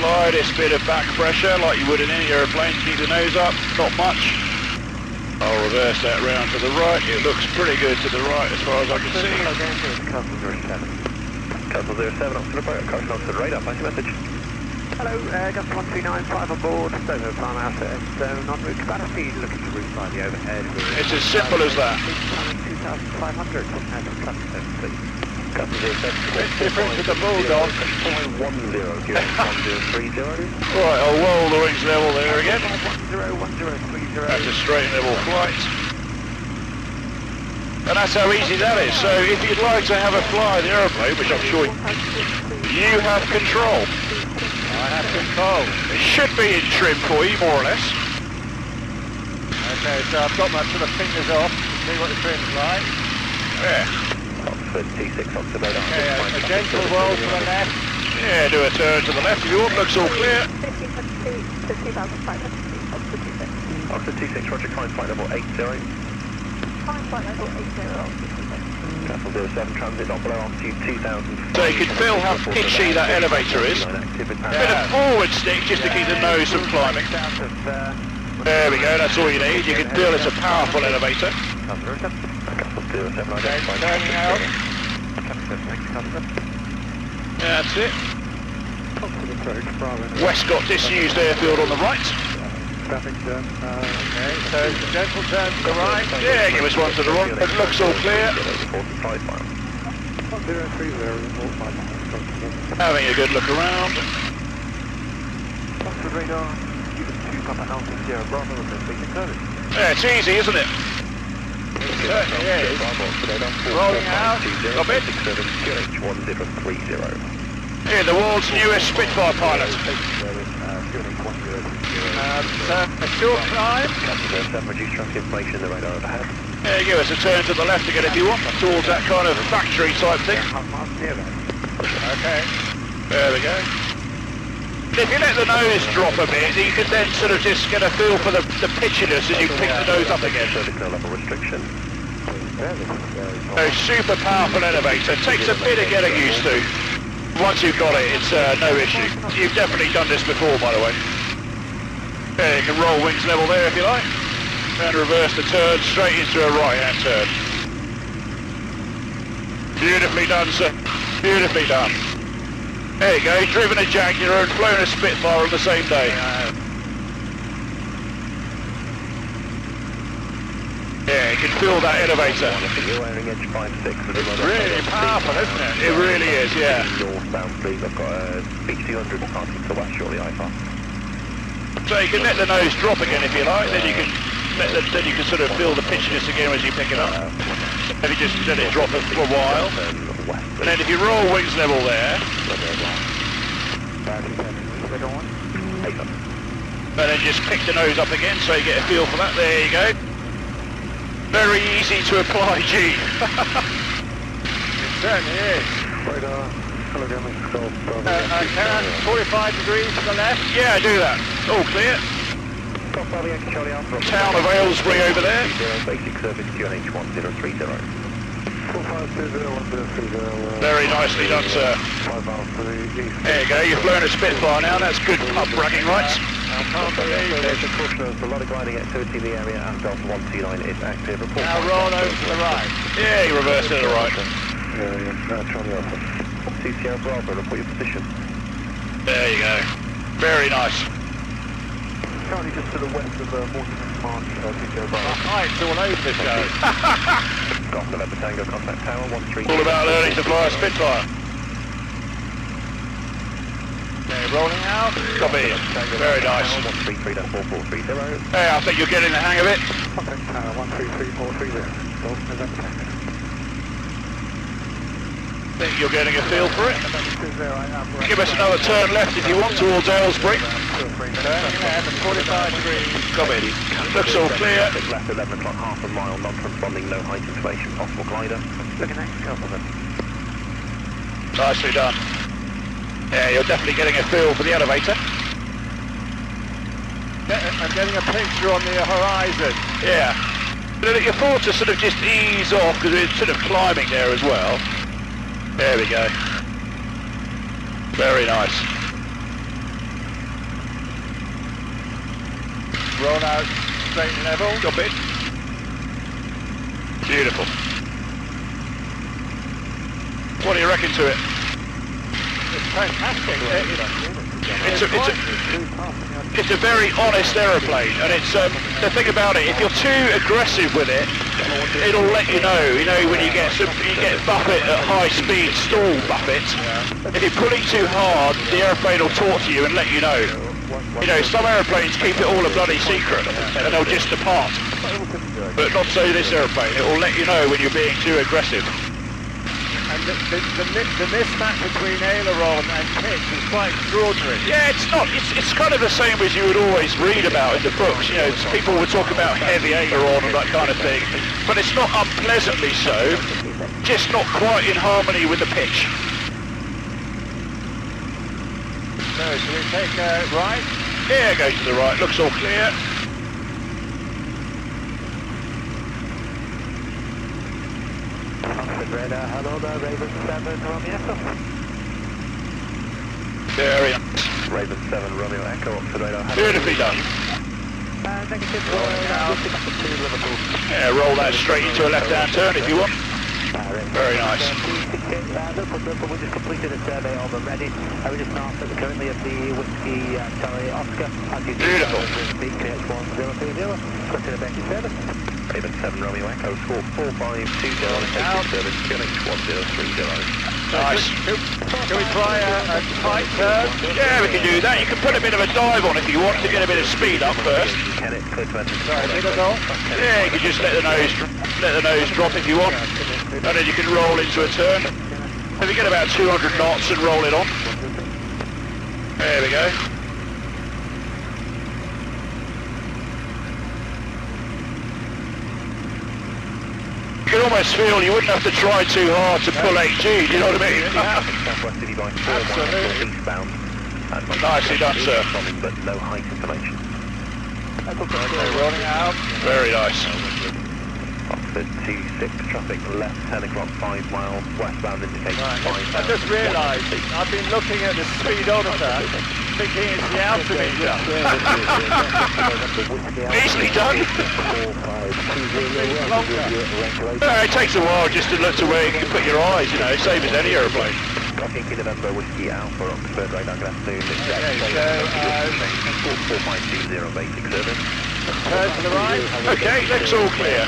Slightest bit of back pressure, like you would in any aeroplane, keep the nose up, not much. I'll reverse that round to the right. It looks pretty good to the right as far as I can see. Castle 07. Castle 07, off to the boat, caution off to the radar, pass your message. Hello, Gus 1395 aboard, Stover Farm House at Stone, en route to Battlefield, looking to route by the overhead. It's as simple as that. 2,500, as a traffic service, please. Castle 07. Bit different to the Bulldog. 10.10, 1030. Right, I'll roll the wings level there again. 1030. That's a straight and level flight. And that's how easy that is. So if you'd like to have a fly of the aeroplane, which I'm sure you have control. I have control. It should be in trim for you, more or less. Okay, so I've got my sort of fingers off to see what the trim's like. Yeah. Oxford T6 Oxford radar. Okay, a gentle roll to the left. Yeah, do a turn to the left if you want. Looks all clear. 1500 feet, 2,500 feet, Oxford T6. Oxford T6, roger, climb flight level 80. Climb flight level 80, Oxford T6. Castle 07, transit not below altitude 2,000. So you can feel how pitchy that elevator is. A bit of forward stick just to keep the nose from climbing. There we go, that's all you need. You can feel it's a powerful elevator. Okay, turning out. That's it. Westcott disused airfield on the right. Okay, so gentle turn to the right. Yeah, give us one to the right. It looks all clear. Having a good look around. Oxford radar, Unit 2 Papa Alpha Sierra Bravo, speaking service. Yeah, it's easy, isn't it? Certainly is. Rolling out. Stop it. 1030. Yeah, the world's newest Spitfire pilot. A short climb. Reduce traffic information, the radar overhead. Yeah, give us a turn to the left again if you want, towards that kind of factory type thing. Okay. There we go. If you let the nose drop a bit, you can then sort of just get a feel for the pitchiness as you pick the nose up again. Level restriction. So super powerful elevator. Takes a bit of getting used to. Once you've got it, it's no issue. You've definitely done this before, by the way. Yeah, you can roll wings level there if you like. And reverse the turn straight into a right-hand turn. Beautifully done, sir. Beautifully done. There you go, driven a Jaguar and flown a Spitfire on the same day. Yeah, you can feel that elevator. It's really powerful, isn't it? It really is, yeah. Northbound, please. I've got a Beach 200 departing to west shortly, IFR. So you can let the nose drop again if you like, then you can sort of feel the pitchiness again as you pick it up. Maybe just let it drop for a while. And then if you roll wings level there, and then just pick the nose up again so you get a feel for that. There you go. Very easy to apply G. It certainly is. Turn 45 degrees to the left. Yeah, do that. All clear. Town of Aylesbury over there. Basic service QNH 1030. Very nicely done, sir. There you go, you've flown a Spitfire now, that's good pub bragging rights. I can't believe There's it. a caution of a lot of gliding activity in the area and Delta 129 is active. Report Now roll over to the right. Yeah, you reverse to the right. CCL Bravo, report your position. There you go. Very nice. Currently just to the west of Mortimer Marsh, CCL My Bravo. height's all over the show. Golf November Tango, contact tower 13. All about learning to fly a Spitfire. Okay, rolling out. Copy. Very nice. 133.4430. Hey, I think you're getting the hang of it. Contact tower 133430. Golf November Tango. think you're getting a feel for it. Give us another turn left if you want towards Aylesbury. Turning left, 45 degrees. Come in. Looks all clear. Left 11 o'clock, half a mile, non-transponding, no height information, possible glider. Looking at compliment. Nicely done. Yeah, you're definitely getting a feel for the elevator. I'm getting a picture on the horizon. Yeah. But you're forced to sort of just ease off because we're sort of climbing there as well. There we go. Very nice. Roll out straight and level. Stop it. Beautiful. What do you reckon to it? It's fantastic. It's a very honest aeroplane, and it's the thing about it. If you're too aggressive with it, it'll let you know. You know when you get buffet at high speed, stall buffet. If you're pulling too hard, the aeroplane will talk to you and let you know. You know, some aeroplanes keep it all a bloody secret, and they'll just depart. But not so this aeroplane. It will let you know when you're being too aggressive. And the mismatch between aileron and pitch is quite extraordinary. Yeah, it's not. It's kind of the same as you would always read about in the books. You know, people would talk about heavy aileron and that kind of thing, but it's not unpleasantly so. Just not quite in harmony with the pitch. So, shall we take a right? Yeah, go to the right. Looks all clear. Radar, hello there, Raven 7, Romeo Echo. Very nice. Raven 7, Romeo Echo, up to radar. Beautifully done. Negative, rolling out. To Liverpool. Yeah, roll that straight into a left-hand turn if you want. Very nice. We just completed a survey over ready. We just marked that currently at the Whiskey Charlie Oscar. Beautiful. Go to the basic service. Raven 7 Romeo Echo 4520 service QH1030. Nice. Can we try a tight turn? Yeah, we can do that. You can put a bit of a dive on if you want to get a bit of speed up first. Sorry, bit of all? Yeah, you can just let the nose drop if you want, and then you can roll into a turn. Maybe get about 200 knots and roll it on. There we go. You can almost feel you wouldn't have to try too hard to pull 8G, do you know what I mean? Absolutely. Nicely done, sir. But no height information. Okay, rolling out. Very nice. Oxford 26, traffic left 10 o'clock, 5 miles, westbound indicating 5 miles. I just realised, I've been looking at the speedometer, thinking it's the altimeter. Easily done. It takes a while just to look to where you can put your eyes, you know, same as any aeroplane. Yankee November Whiskey Alpha, Oxford, radar good afternoon. Okay, 4520 basic service. turn to the right. Okay, looks all clear.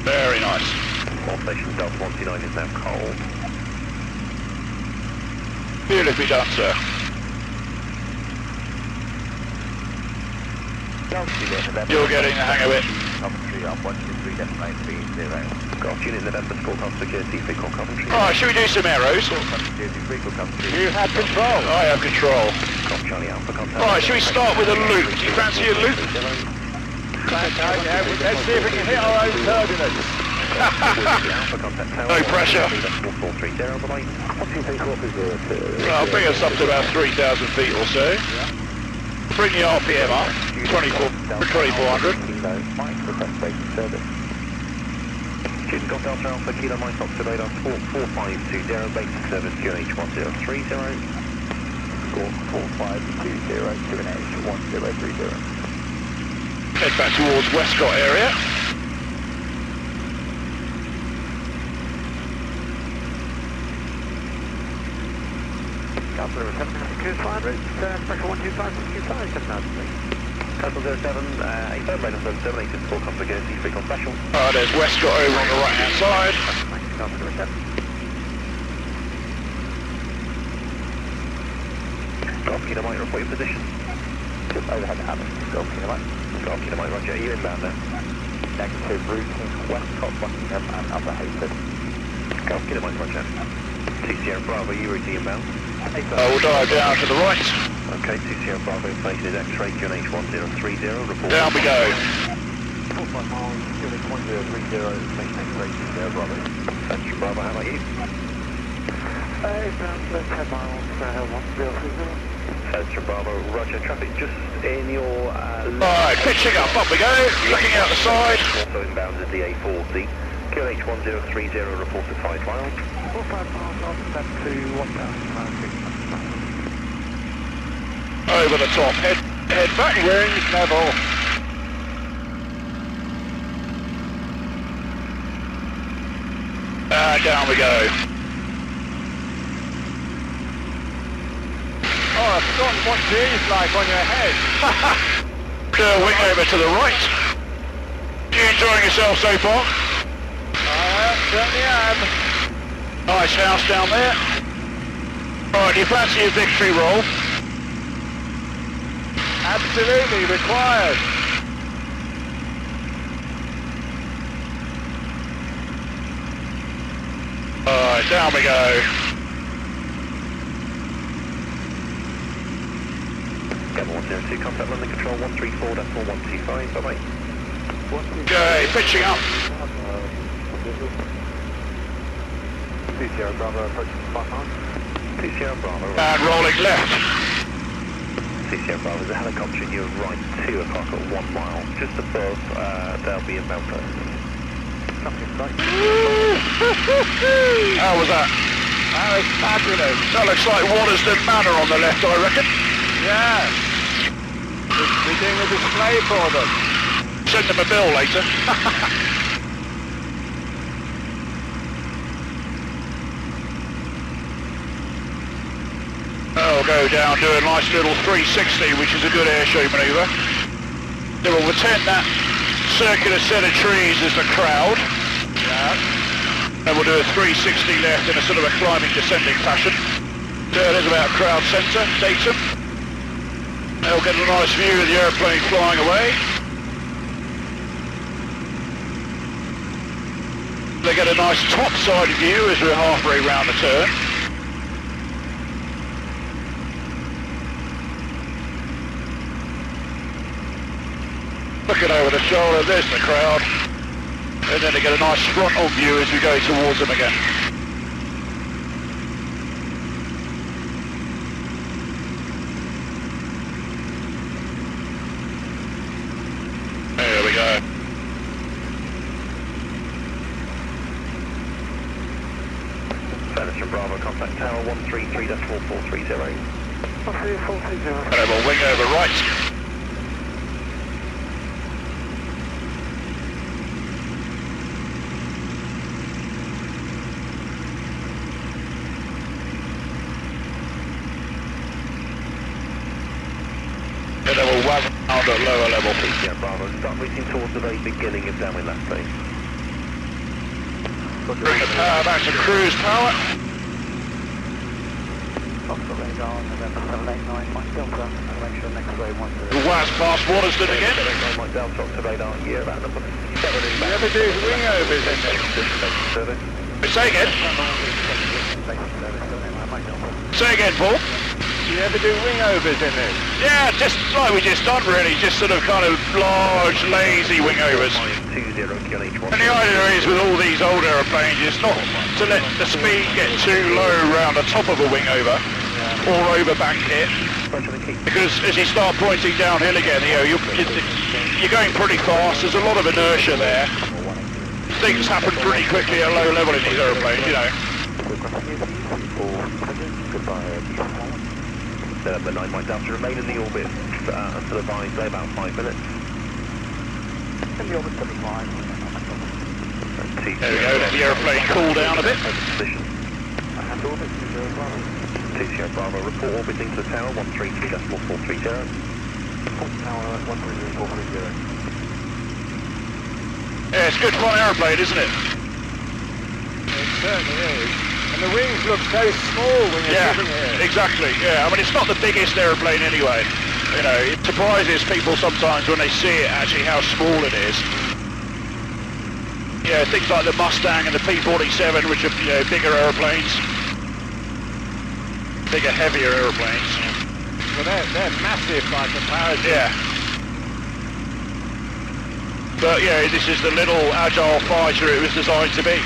Very nice. All station Delta 129 is now cold. Beautifully done, sir. You're getting the hang of it. Coventry on 123.930. Golf Unit November, Sport Golf Security, Frequent Coventry. Alright, should we do some arrows? You have control. I have control. Golf Charlie Alpha contact. Alright, should we start with a loop? Do you fancy a loop? Yeah, let's see if we can hit our own turbulence. No pressure. I'll bring us up to about 3,000 feet or so. Bring the RPM up, 2400. Student Golf Delta Alpha, Kilo Mike Oxford radar 4520, basic service QNH1030. Score 4520, QNH1030. Head back towards Westcott area. Council 7, pressure 125, 7,000 please. Council 07, 87, radar 778, Sport Golf Security, Frequent Special. Alright, there's Westcott over on the right hand side. Council 07. Golf Kilo Mike, report your position. Just overhead Hammond, Golf Kilo Mike. Golf Kilo Mike, roger, are you inbound now? negative, routing Westcott, Buckingham and Upper Hayford. Golf, get it, Mike, Roger. 2 Sierra Bravo, you route inbound. We'll dive down to the right. Okay, 2 Sierra Bravo, information is X-ray, QNH 1030, report. Down we go. 45 miles, QNH 1030, information X-ray, Sierra Bravo. Thank you, Bravo, how about you? Around 10 miles, 1030. Sierra Bravo, Roger, traffic just in your... Alright, pitching up we go, looking out the side. Also inbound is the A40. QNH 1030, report at 5 miles. 45 miles on, step to 1,000 miles. Over the top, head back, wings level. Down we go. Oh, I've forgotten what G is like on your head. Wing over to the right. You enjoying yourself so far? Certainly am. Nice house down there. Right, do you fancy a victory roll? Absolutely required. Alright, down we go. Gamma 102, contact London Control 134.125, bye-bye. Okay, pitching up. 2 Sierra Bravo approaching 5 miles. 2 Sierra Bravo. And rolling left. 2 Sierra Bravo, there's a helicopter in your right, 2 o'clock at 1 mile. Just above, they'll be inbound first. Nothing right. How was that? That was fabulous. That looks like Waterston Manor on the left, I reckon. Yeah. We're doing a display for them. Send them a bill later. I'll go down, do a nice little 360, which is a good air show manoeuvre. Then we'll pretend that circular set of trees is the crowd. Yeah. And we'll do a 360 left in a sort of a climbing, descending fashion. There is about crowd centre, datum. They'll get a nice view of the airplane flying away. They get a nice top side view as we're halfway round the turn. Looking over the shoulder, there's the crowd. And then they get a nice frontal view as we go towards them again. There we go. Furniture Bravo, contact tower 133.4430. 13430. And we'll wing over right. And then we'll wag around at lower level. Yeah, Bravo, start reaching towards the very beginning of downwind left base. Bring the power back to cruise power. Foxtrot radar, November 789, Mike Delta, elevation next way 10. The Waz past Waterston again. Mike Delta, to radar, year about number 7 inbound. You ever do wing overs in this? Service. Say again. Say again, Paul. You ever do wing overs in this? Yeah, just like we just done really, just sort of kind of large, lazy wing overs. 20 QNH 1. And the idea is with all these old aeroplanes, it's not to let the speed get too low around the top of a wing over or over bank hit. Because as you start pointing downhill again, you know, you're going pretty fast, there's a lot of inertia there. Things happen pretty quickly at low level in these aeroplanes, you know. Number 9 Mike Delta, remain in the orbit until advised, say about 5 minutes. In the orbit 75. There we go, let the aeroplane cool down a bit. Position. And orbit 20 Bravo. 2 Sierra Bravo, report orbiting to the tower 133.430. Tower 133.430. Yeah, it's good fun aeroplane, isn't it? It certainly is. And the wings look so small when you're sitting here. Exactly, yeah. I mean, it's not the biggest aeroplane anyway. You know, it surprises people sometimes when they see it, actually, how small it is. Yeah, things like the Mustang and the P-47, which are, you know, bigger aeroplanes. Bigger, heavier aeroplanes. Well, they're massive by comparison. Yeah. But, yeah, this is the little agile fighter it was designed to be.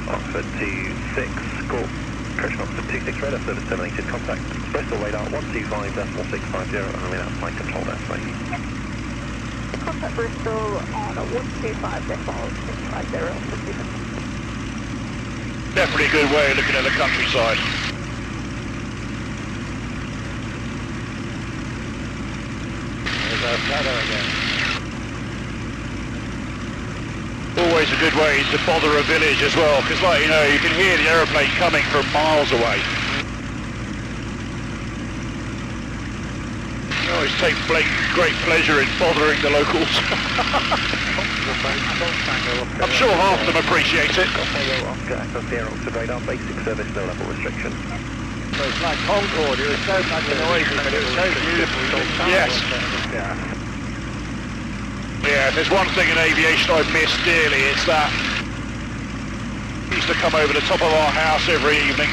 Oxford 26, call. Correction, Oxford 26 radar service terminated, contact Bristol radar 125.650 and remain outside control there, thank you. Contact Bristol on 125.650. Definitely a good way of looking at the countryside. There's our shadow again. Always a good way to bother a village as well, because like, you know, you can hear the aeroplane coming from miles away. I always take great pleasure in bothering the locals. I'm sure half of them appreciate it. Oxford radar, basic service, no level restriction. So it's like Concorde, it was so fucking noisy, but it was so beautiful. Yes. Yeah. Yeah, if there's one thing in aviation I miss dearly, it's that. It used to come over the top of our house every evening.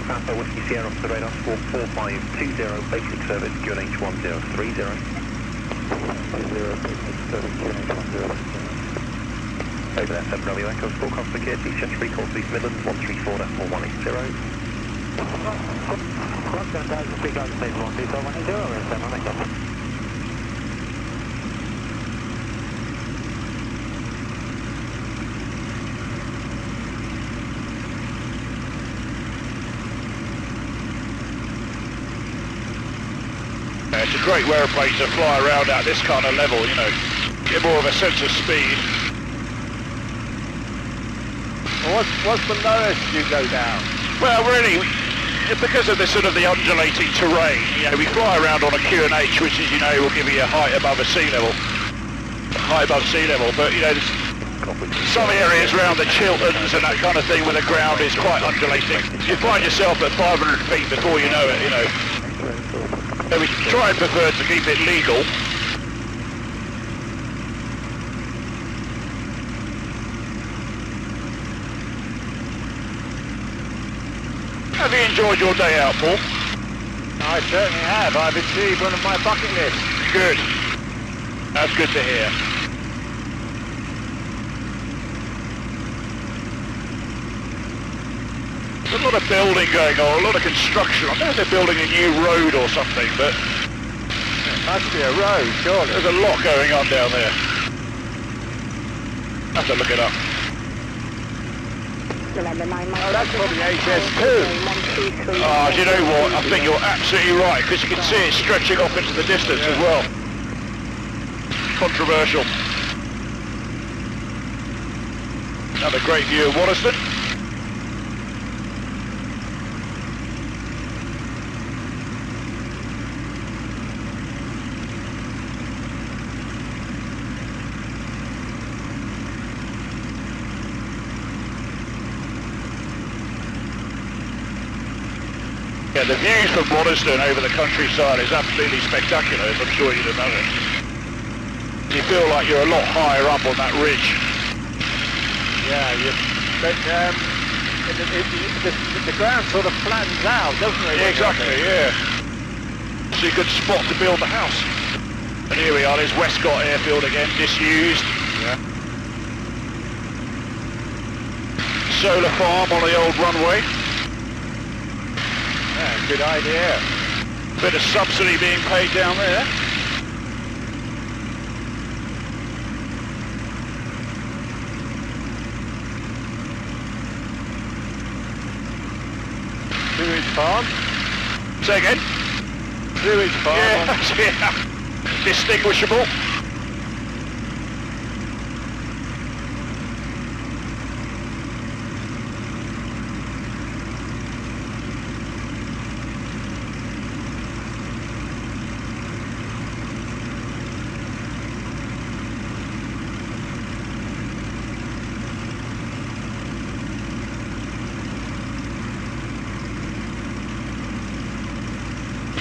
Papa Whiskey Sierra off the radar, squawk 4520, basic service, QNH 1030. Over there, 7W Echo, squawk off the Kid, East Chester, call East Midlands, 134.180. It's a great aeroplane to fly around at this kind of level, you know. Get more of a sense of speed. Well, what's the lowest you go down? Well, really, because of the sort of the undulating terrain, you know, we fly around on a QNH, which is, you know, will give you a height above sea level. But, you know, there's some areas around the Chilterns and that kind of thing where the ground is quite undulating. You find yourself at 500 feet before you know it, you know. So we try and prefer to keep it legal. Have you enjoyed your day out, Paul? I certainly have. I've achieved one of my bucket lists. Good. That's good to hear. There's a lot of building going on, a lot of construction. I don't know if they're building a new road or something, but It must be a road, surely. there's a lot going on down there. Have to look it up. Oh, that's probably HS2. Ah, do you know what? I think you're absolutely right, because you can see it stretching off into the distance as well. Controversial. Another great view of Waterston. Yeah, the views from Waterston over the countryside is absolutely spectacular, as I'm sure you'd imagine. You feel like you're a lot higher up on that ridge. Yeah, but the ground sort of flattens out, doesn't it? Yeah, exactly, yeah. So you could spot to build the house. And here we are, there's Westcott Airfield again, disused. Yeah. Solar farm on the old runway. Yeah, good idea. Bit of subsidy being paid down there. Sewage farm. Say again? Sewage farm. Yeah, distinguishable.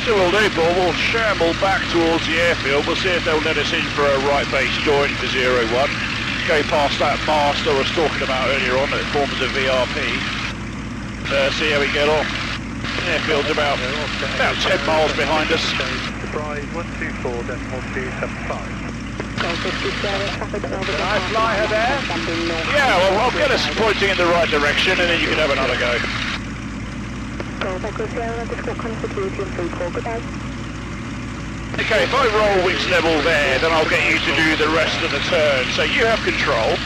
So we'll do, Paul, we'll shamble back towards the airfield. We'll see if they'll let us in for a right base join for 01. Go past that mast I was talking about earlier on that forms a VRP. See how we get on. Airfield's about 10 miles behind us. Surprise 124.275. Can I fly her there? Yeah, well, I'll get us pointing in the right direction and then you can have another go. Okay, if I roll wings level there, then I'll get you to do the rest of the turn. So you have control.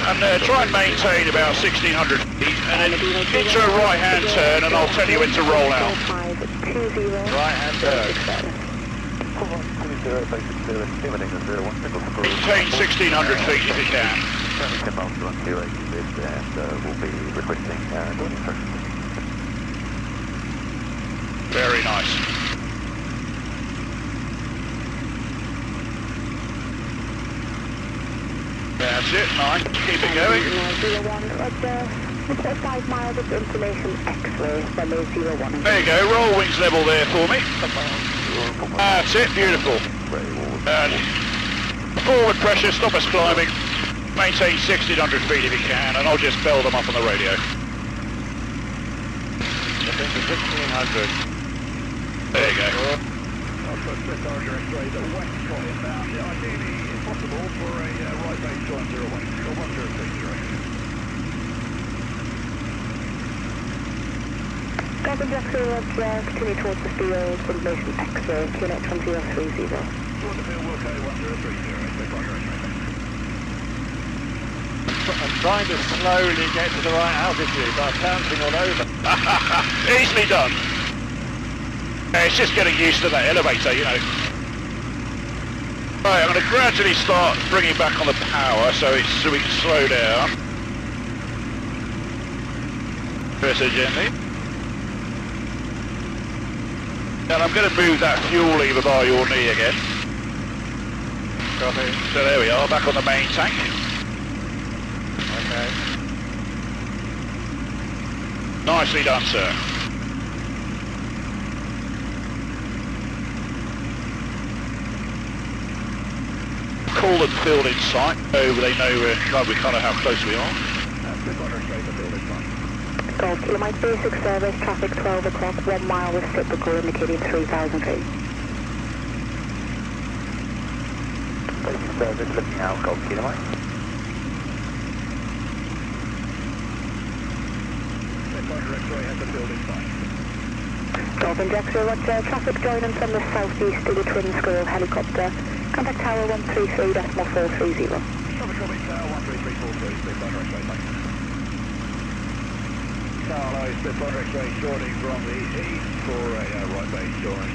And try and maintain about 1,600 feet, and then into a right-hand turn, and I'll tell you when to roll out. Right-hand turn. Maintain 1,600 feet if you can. Very nice. That's it, nice. Keep it going. 5 miles of information X-ray, runway 01. There you go, roll wings level there for me. That's it, beautiful. And forward pressure, stop us climbing. Maintain 1,600 feet if you can, and I'll just bell them up on the radio. Looking for 1,600. There you go. I'll put Swift Order X-ray the west got inbound. Ideally, if possible, for a right base join 01 or 1030. Golden Jackson, continue towards the field, information X-ray, QNH 1030. Towards the field, Wilco 1030, Swift Order X-ray. I'm trying to slowly get to the right altitude by pouncing all over. Easily done. It's just getting used to that elevator, you know. Right, I'm going to gradually start bringing back on the power so we can slow down. Very gently. And I'm going to move that fuel lever by your knee again. Copy. So there we are, back on the main tank. Okay. Nicely done, sir. Call and field in sight. Oh, they know we kind of how close we are. Golf Kilo Mike basic service, traffic 12 o'clock, 1 mile reciprocal indicating 3,000 feet. Basic service looking out, Golf Kilo Mike. Golf and Jackson, traffic joining from the southeast to the twin squirrel helicopter. Contact tower 133.430. Carlo, Spitfire X-ray shorting from the east for a right base join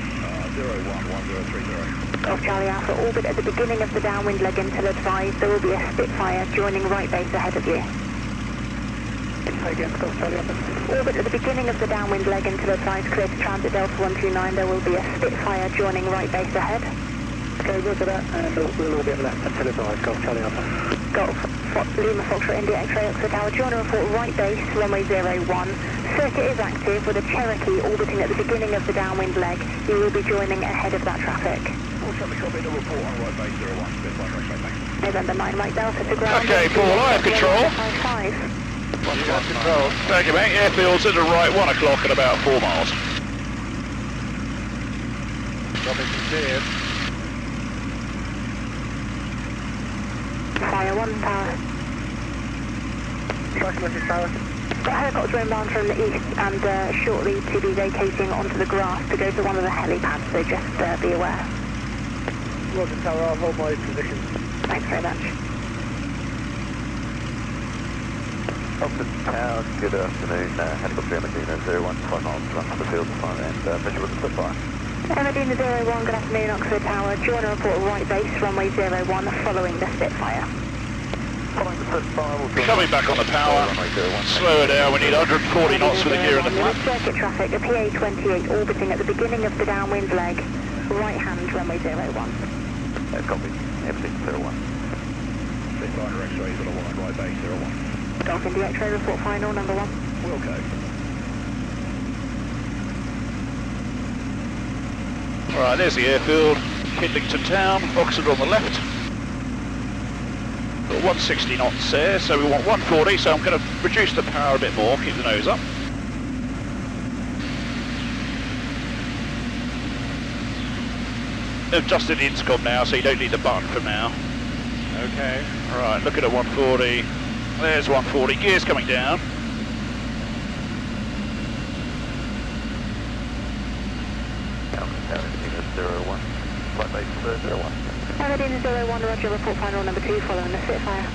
011030. Golf Charlie Alpha, orbit at the beginning of the downwind leg until advised. There will be a Spitfire joining right base ahead of you. Again, Golf Charlie Alpha. Orbit at the beginning of the downwind leg until advised. Clear to transit Delta 129. There will be a Spitfire joining right base ahead. Okay, look at that, and we'll all be on left until advised, Golf Charlie Alpha. Golf, Lima Foxtrot India X-ray Oxford Tower, joiner report right base, runway 01. Circuit is active with a Cherokee orbiting at the beginning of the downwind leg. You will be joining ahead of that traffic. All traffic copy, the report on right base 01, Spitfire X-ray, thanks. November 9 Mike Delta to ground. Okay, Paul, I have control. 55. You have control. Thank you, mate. Airfield's at the right, 1 o'clock at about 4 miles. Copy from clear. Fire 1 power. Power. Got a helicopter inbound from the east and shortly to be vacating onto the grass to go to one of the helipads, so just be aware. Roger, Tower, I'll hold my position. Thanks very much. Oxford Tower, good afternoon. Helicopter Medina 01, 5 miles to run from the field to find and measure with the Spitfire. Medina 01, good afternoon, Oxford Tower. Joiner report right base, runway 01, following the Spitfire. Following the Spitfire, we'll Coming back on the power. Slow it down, we need 140 knots with the gear in the front. Circuit traffic, a PA-28 orbiting at the beginning of the downwind leg, right hand, runway 01. Copy, everything 01. Spitfire X-ray 01, right base 01. Golf India X-ray report final, number 1. Wilco. Right, there's the airfield, Kidlington Town, Oxford on the left. Got 160 knots there, so we want 140, so I'm going to reduce the power a bit more, keep the nose up. Adjusted the intercom now, so you don't need the button for now. Okay. Right, look at a 140. There's 140, gears coming down. Aberdeen 01, roger, report final number 2 following the Spitfire.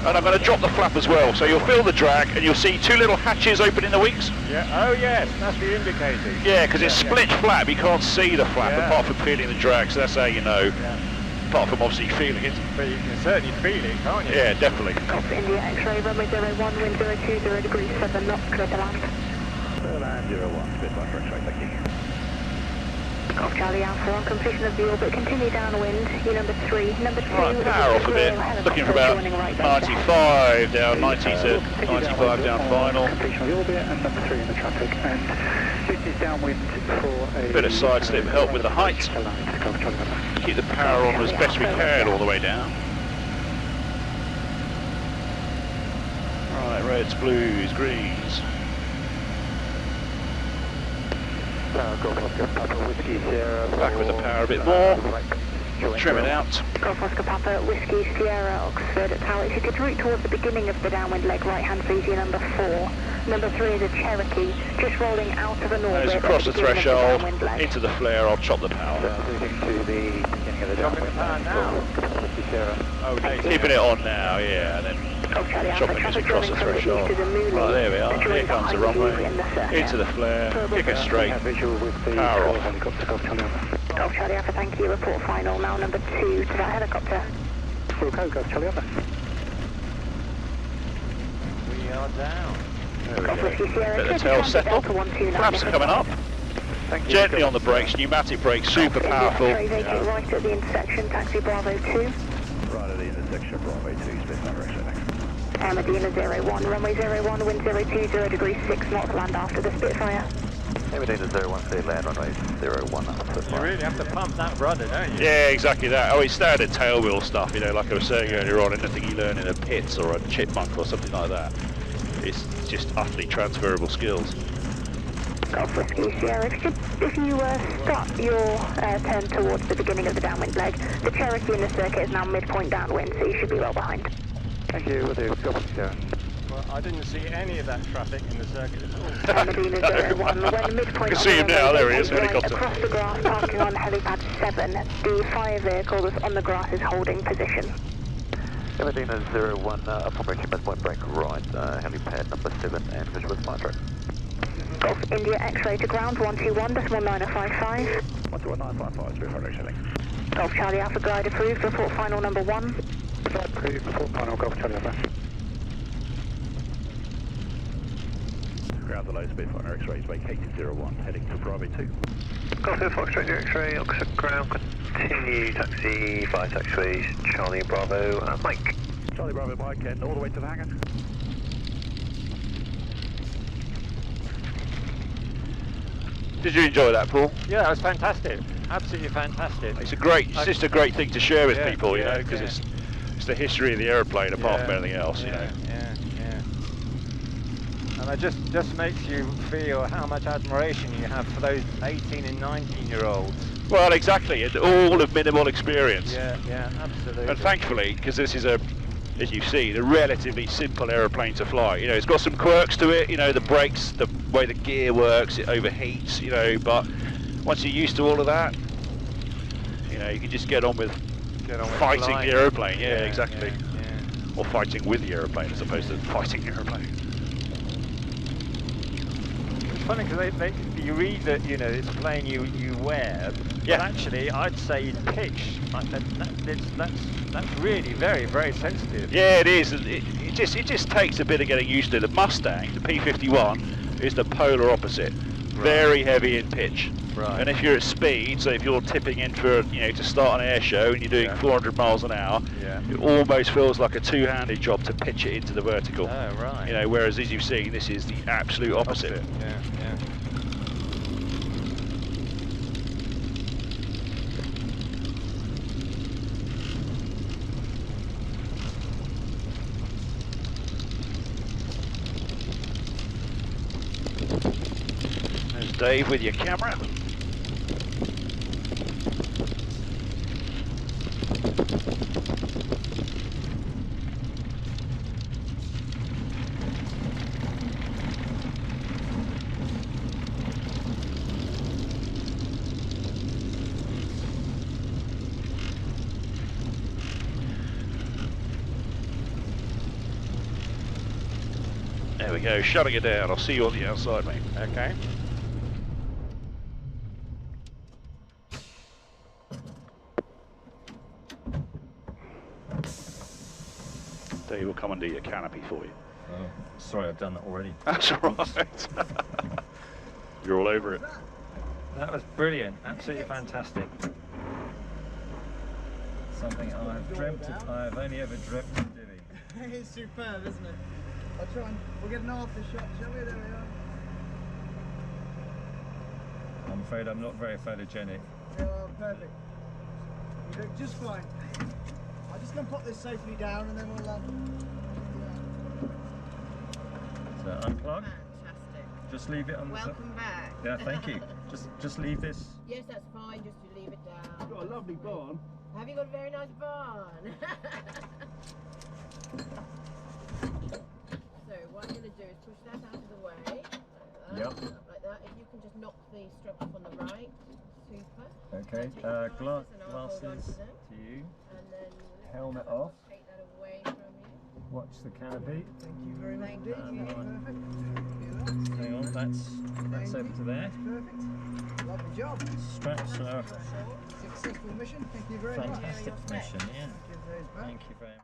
And I'm going to drop the flap as well, so you'll feel the drag and you'll see two little hatches open in the wings. Yeah. Oh yes, that's the indicator. Yeah, because it's split flap, you can't see the flap apart from feeling the drag, so that's how you know. Apart from obviously feeling it. But you can certainly feel it, can't you? Yeah, definitely. Golf India X-ray, runway 01, wind 020 degrees 7 knots, clear to land. Land 01, Spitfire for X-ray, thank you. Golf Charlie Alpha, on completion of the orbit, continue downwind, U number 3, number 2. Right, power off a bit, looking for about 95 down, 90 to 95 down final. Completion of the orbit and number 3 in the traffic, and this is downwind for a... Bit of side slip help with the height. Keep the power on as best we can all the way down. Right, reds, blues, greens. Back with the power a bit more. Trim it out. Golf Oscar Papa, Whiskey Sierra, Oxford Tower. If you could route towards the beginning of the downwind leg, right hand please, your number 4. Number 3 is a Cherokee, just rolling out of an orbit. As across the threshold, into the flare, I'll chop the power. Moving to the beginning of the Chopping the power now. Whiskey Sierra. Oh, Keeping it on now, yeah, and then chopping as we cross the threshold. Right, there we are. Here comes the runway. Into the flare, kick it straight, power off. Golf Charlie Alpha, thank you. Report final now, number 2 to that helicopter. Full code, Golf Charlie Alpha. We are down. There we Golf go. Whiskey Sierra, Let the tail settle. Flaps are coming up. Gently on the brakes, pneumatic brakes, super powerful. Right at the intersection, taxi Bravo 2. Right at the intersection, Bravo 2, Spitfire X-ray, thanks. Medina 01, runway 01, wind 020 degrees 6 knots, land after the Spitfire. Medina 01, stay land, runway 01, You really have to pump that rudder, don't you? Yeah, exactly that. Oh, it's standard tailwheel stuff, you know, like I was saying earlier on, anything you learn in a pits or a chipmunk or something like that. It's just utterly transferable skills. Golf Whiskey Sierra, if you start your turn towards the beginning of the downwind leg, the Cherokee in the circuit is now midpoint downwind, so you should be well behind. Thank you, we'll do. Golf Whiskey Sierra. Well, I didn't see any of that traffic in the circuit at all. Medina 01, when midpoint I can see him now, there he is, helicopter. Across the grass, parking on helipad 7, the fire vehicle that's on the grass is holding position. Medina 01, upon reaching midpoint, brake right, helipad number 7, and visual with fire truck. Golf India X-ray to ground, 121.9055. 121.955, Spitfire X-ray, thanks. Golf Charlie Alpha, glide approved, report final number 1. Glide approved, report final, Golf Charlie Alpha. Ground below Spitfire X-ray is vacated 01, heading to Bravo 2. Golf Foxtrot X-ray, Oxford ground, continue, taxi, fire taxi, Charlie Bravo, Mike. Charlie Bravo, Mike, and all the way to the hangar. Did you enjoy that, Paul? Yeah, that was fantastic. Absolutely fantastic. It's just a great thing to share with people, you know, because it's the history of the aeroplane apart from anything else, you know. Yeah. And it just makes you feel how much admiration you have for those 18 and 19-year-olds. Well, exactly, and all of minimal experience. Yeah, absolutely. And thankfully, because this is as you've seen, a relatively simple aeroplane to fly. You know, it's got some quirks to it, you know, the brakes, the way the gear works, it overheats, you know, but once you're used to all of that, you know, you can just get on with fighting the aeroplane. Yeah, exactly. Yeah. Or fighting with the aeroplane as opposed to fighting the aeroplane. It's funny because you read that, you know, it's a plane you wear, but actually I'd say pitch, like that's really very, very sensitive. Yeah, it is. It just takes a bit of getting used to. The Mustang, the P51, is the polar opposite. Very heavy in pitch. Right. And if you're at speed, so if you're tipping in for, you know, to start an air show and you're doing 400 miles an hour, it almost feels like a two-handed job to pitch it into the vertical. Oh, right. You know, whereas as you've seen, this is the absolute opposite. Yeah. Dave with your camera. There we go, shutting it down. I'll see you on the outside, mate. Okay. Dave will come and do your canopy for you. Oh, sorry, I've done that already. That's all right. You're all over it. That was brilliant, absolutely fantastic. Something I've dreamt of, I've only ever dreamt of doing. It's superb, isn't it? I'll try and we'll get an after shot, shall we? There we are. I'm afraid I'm not very photogenic. Oh, perfect. You look just fine. I'm just going to pop this safely down and then we'll So unplug. Fantastic. Just leave it on the Welcome back. Yeah, thank you. Just leave this. Yes, that's fine, just to leave it down. got a lovely barn. Have you got a very nice barn? So what I'm going to do is push that out of the way. Like that, Yep. like that. If you can just knock the strap off on the right. Super. Okay, Take your glasses and I'll hold on to them. to you. And then Helmet off. take that away from you. Watch the canopy. Thank you very much Thank indeed. you. Perfect. Hang on, that's over to there. Perfect. Lovely job. Straps are Successful mission. Thank you very much. fantastic mission, yeah. Give those back. Thank you very much.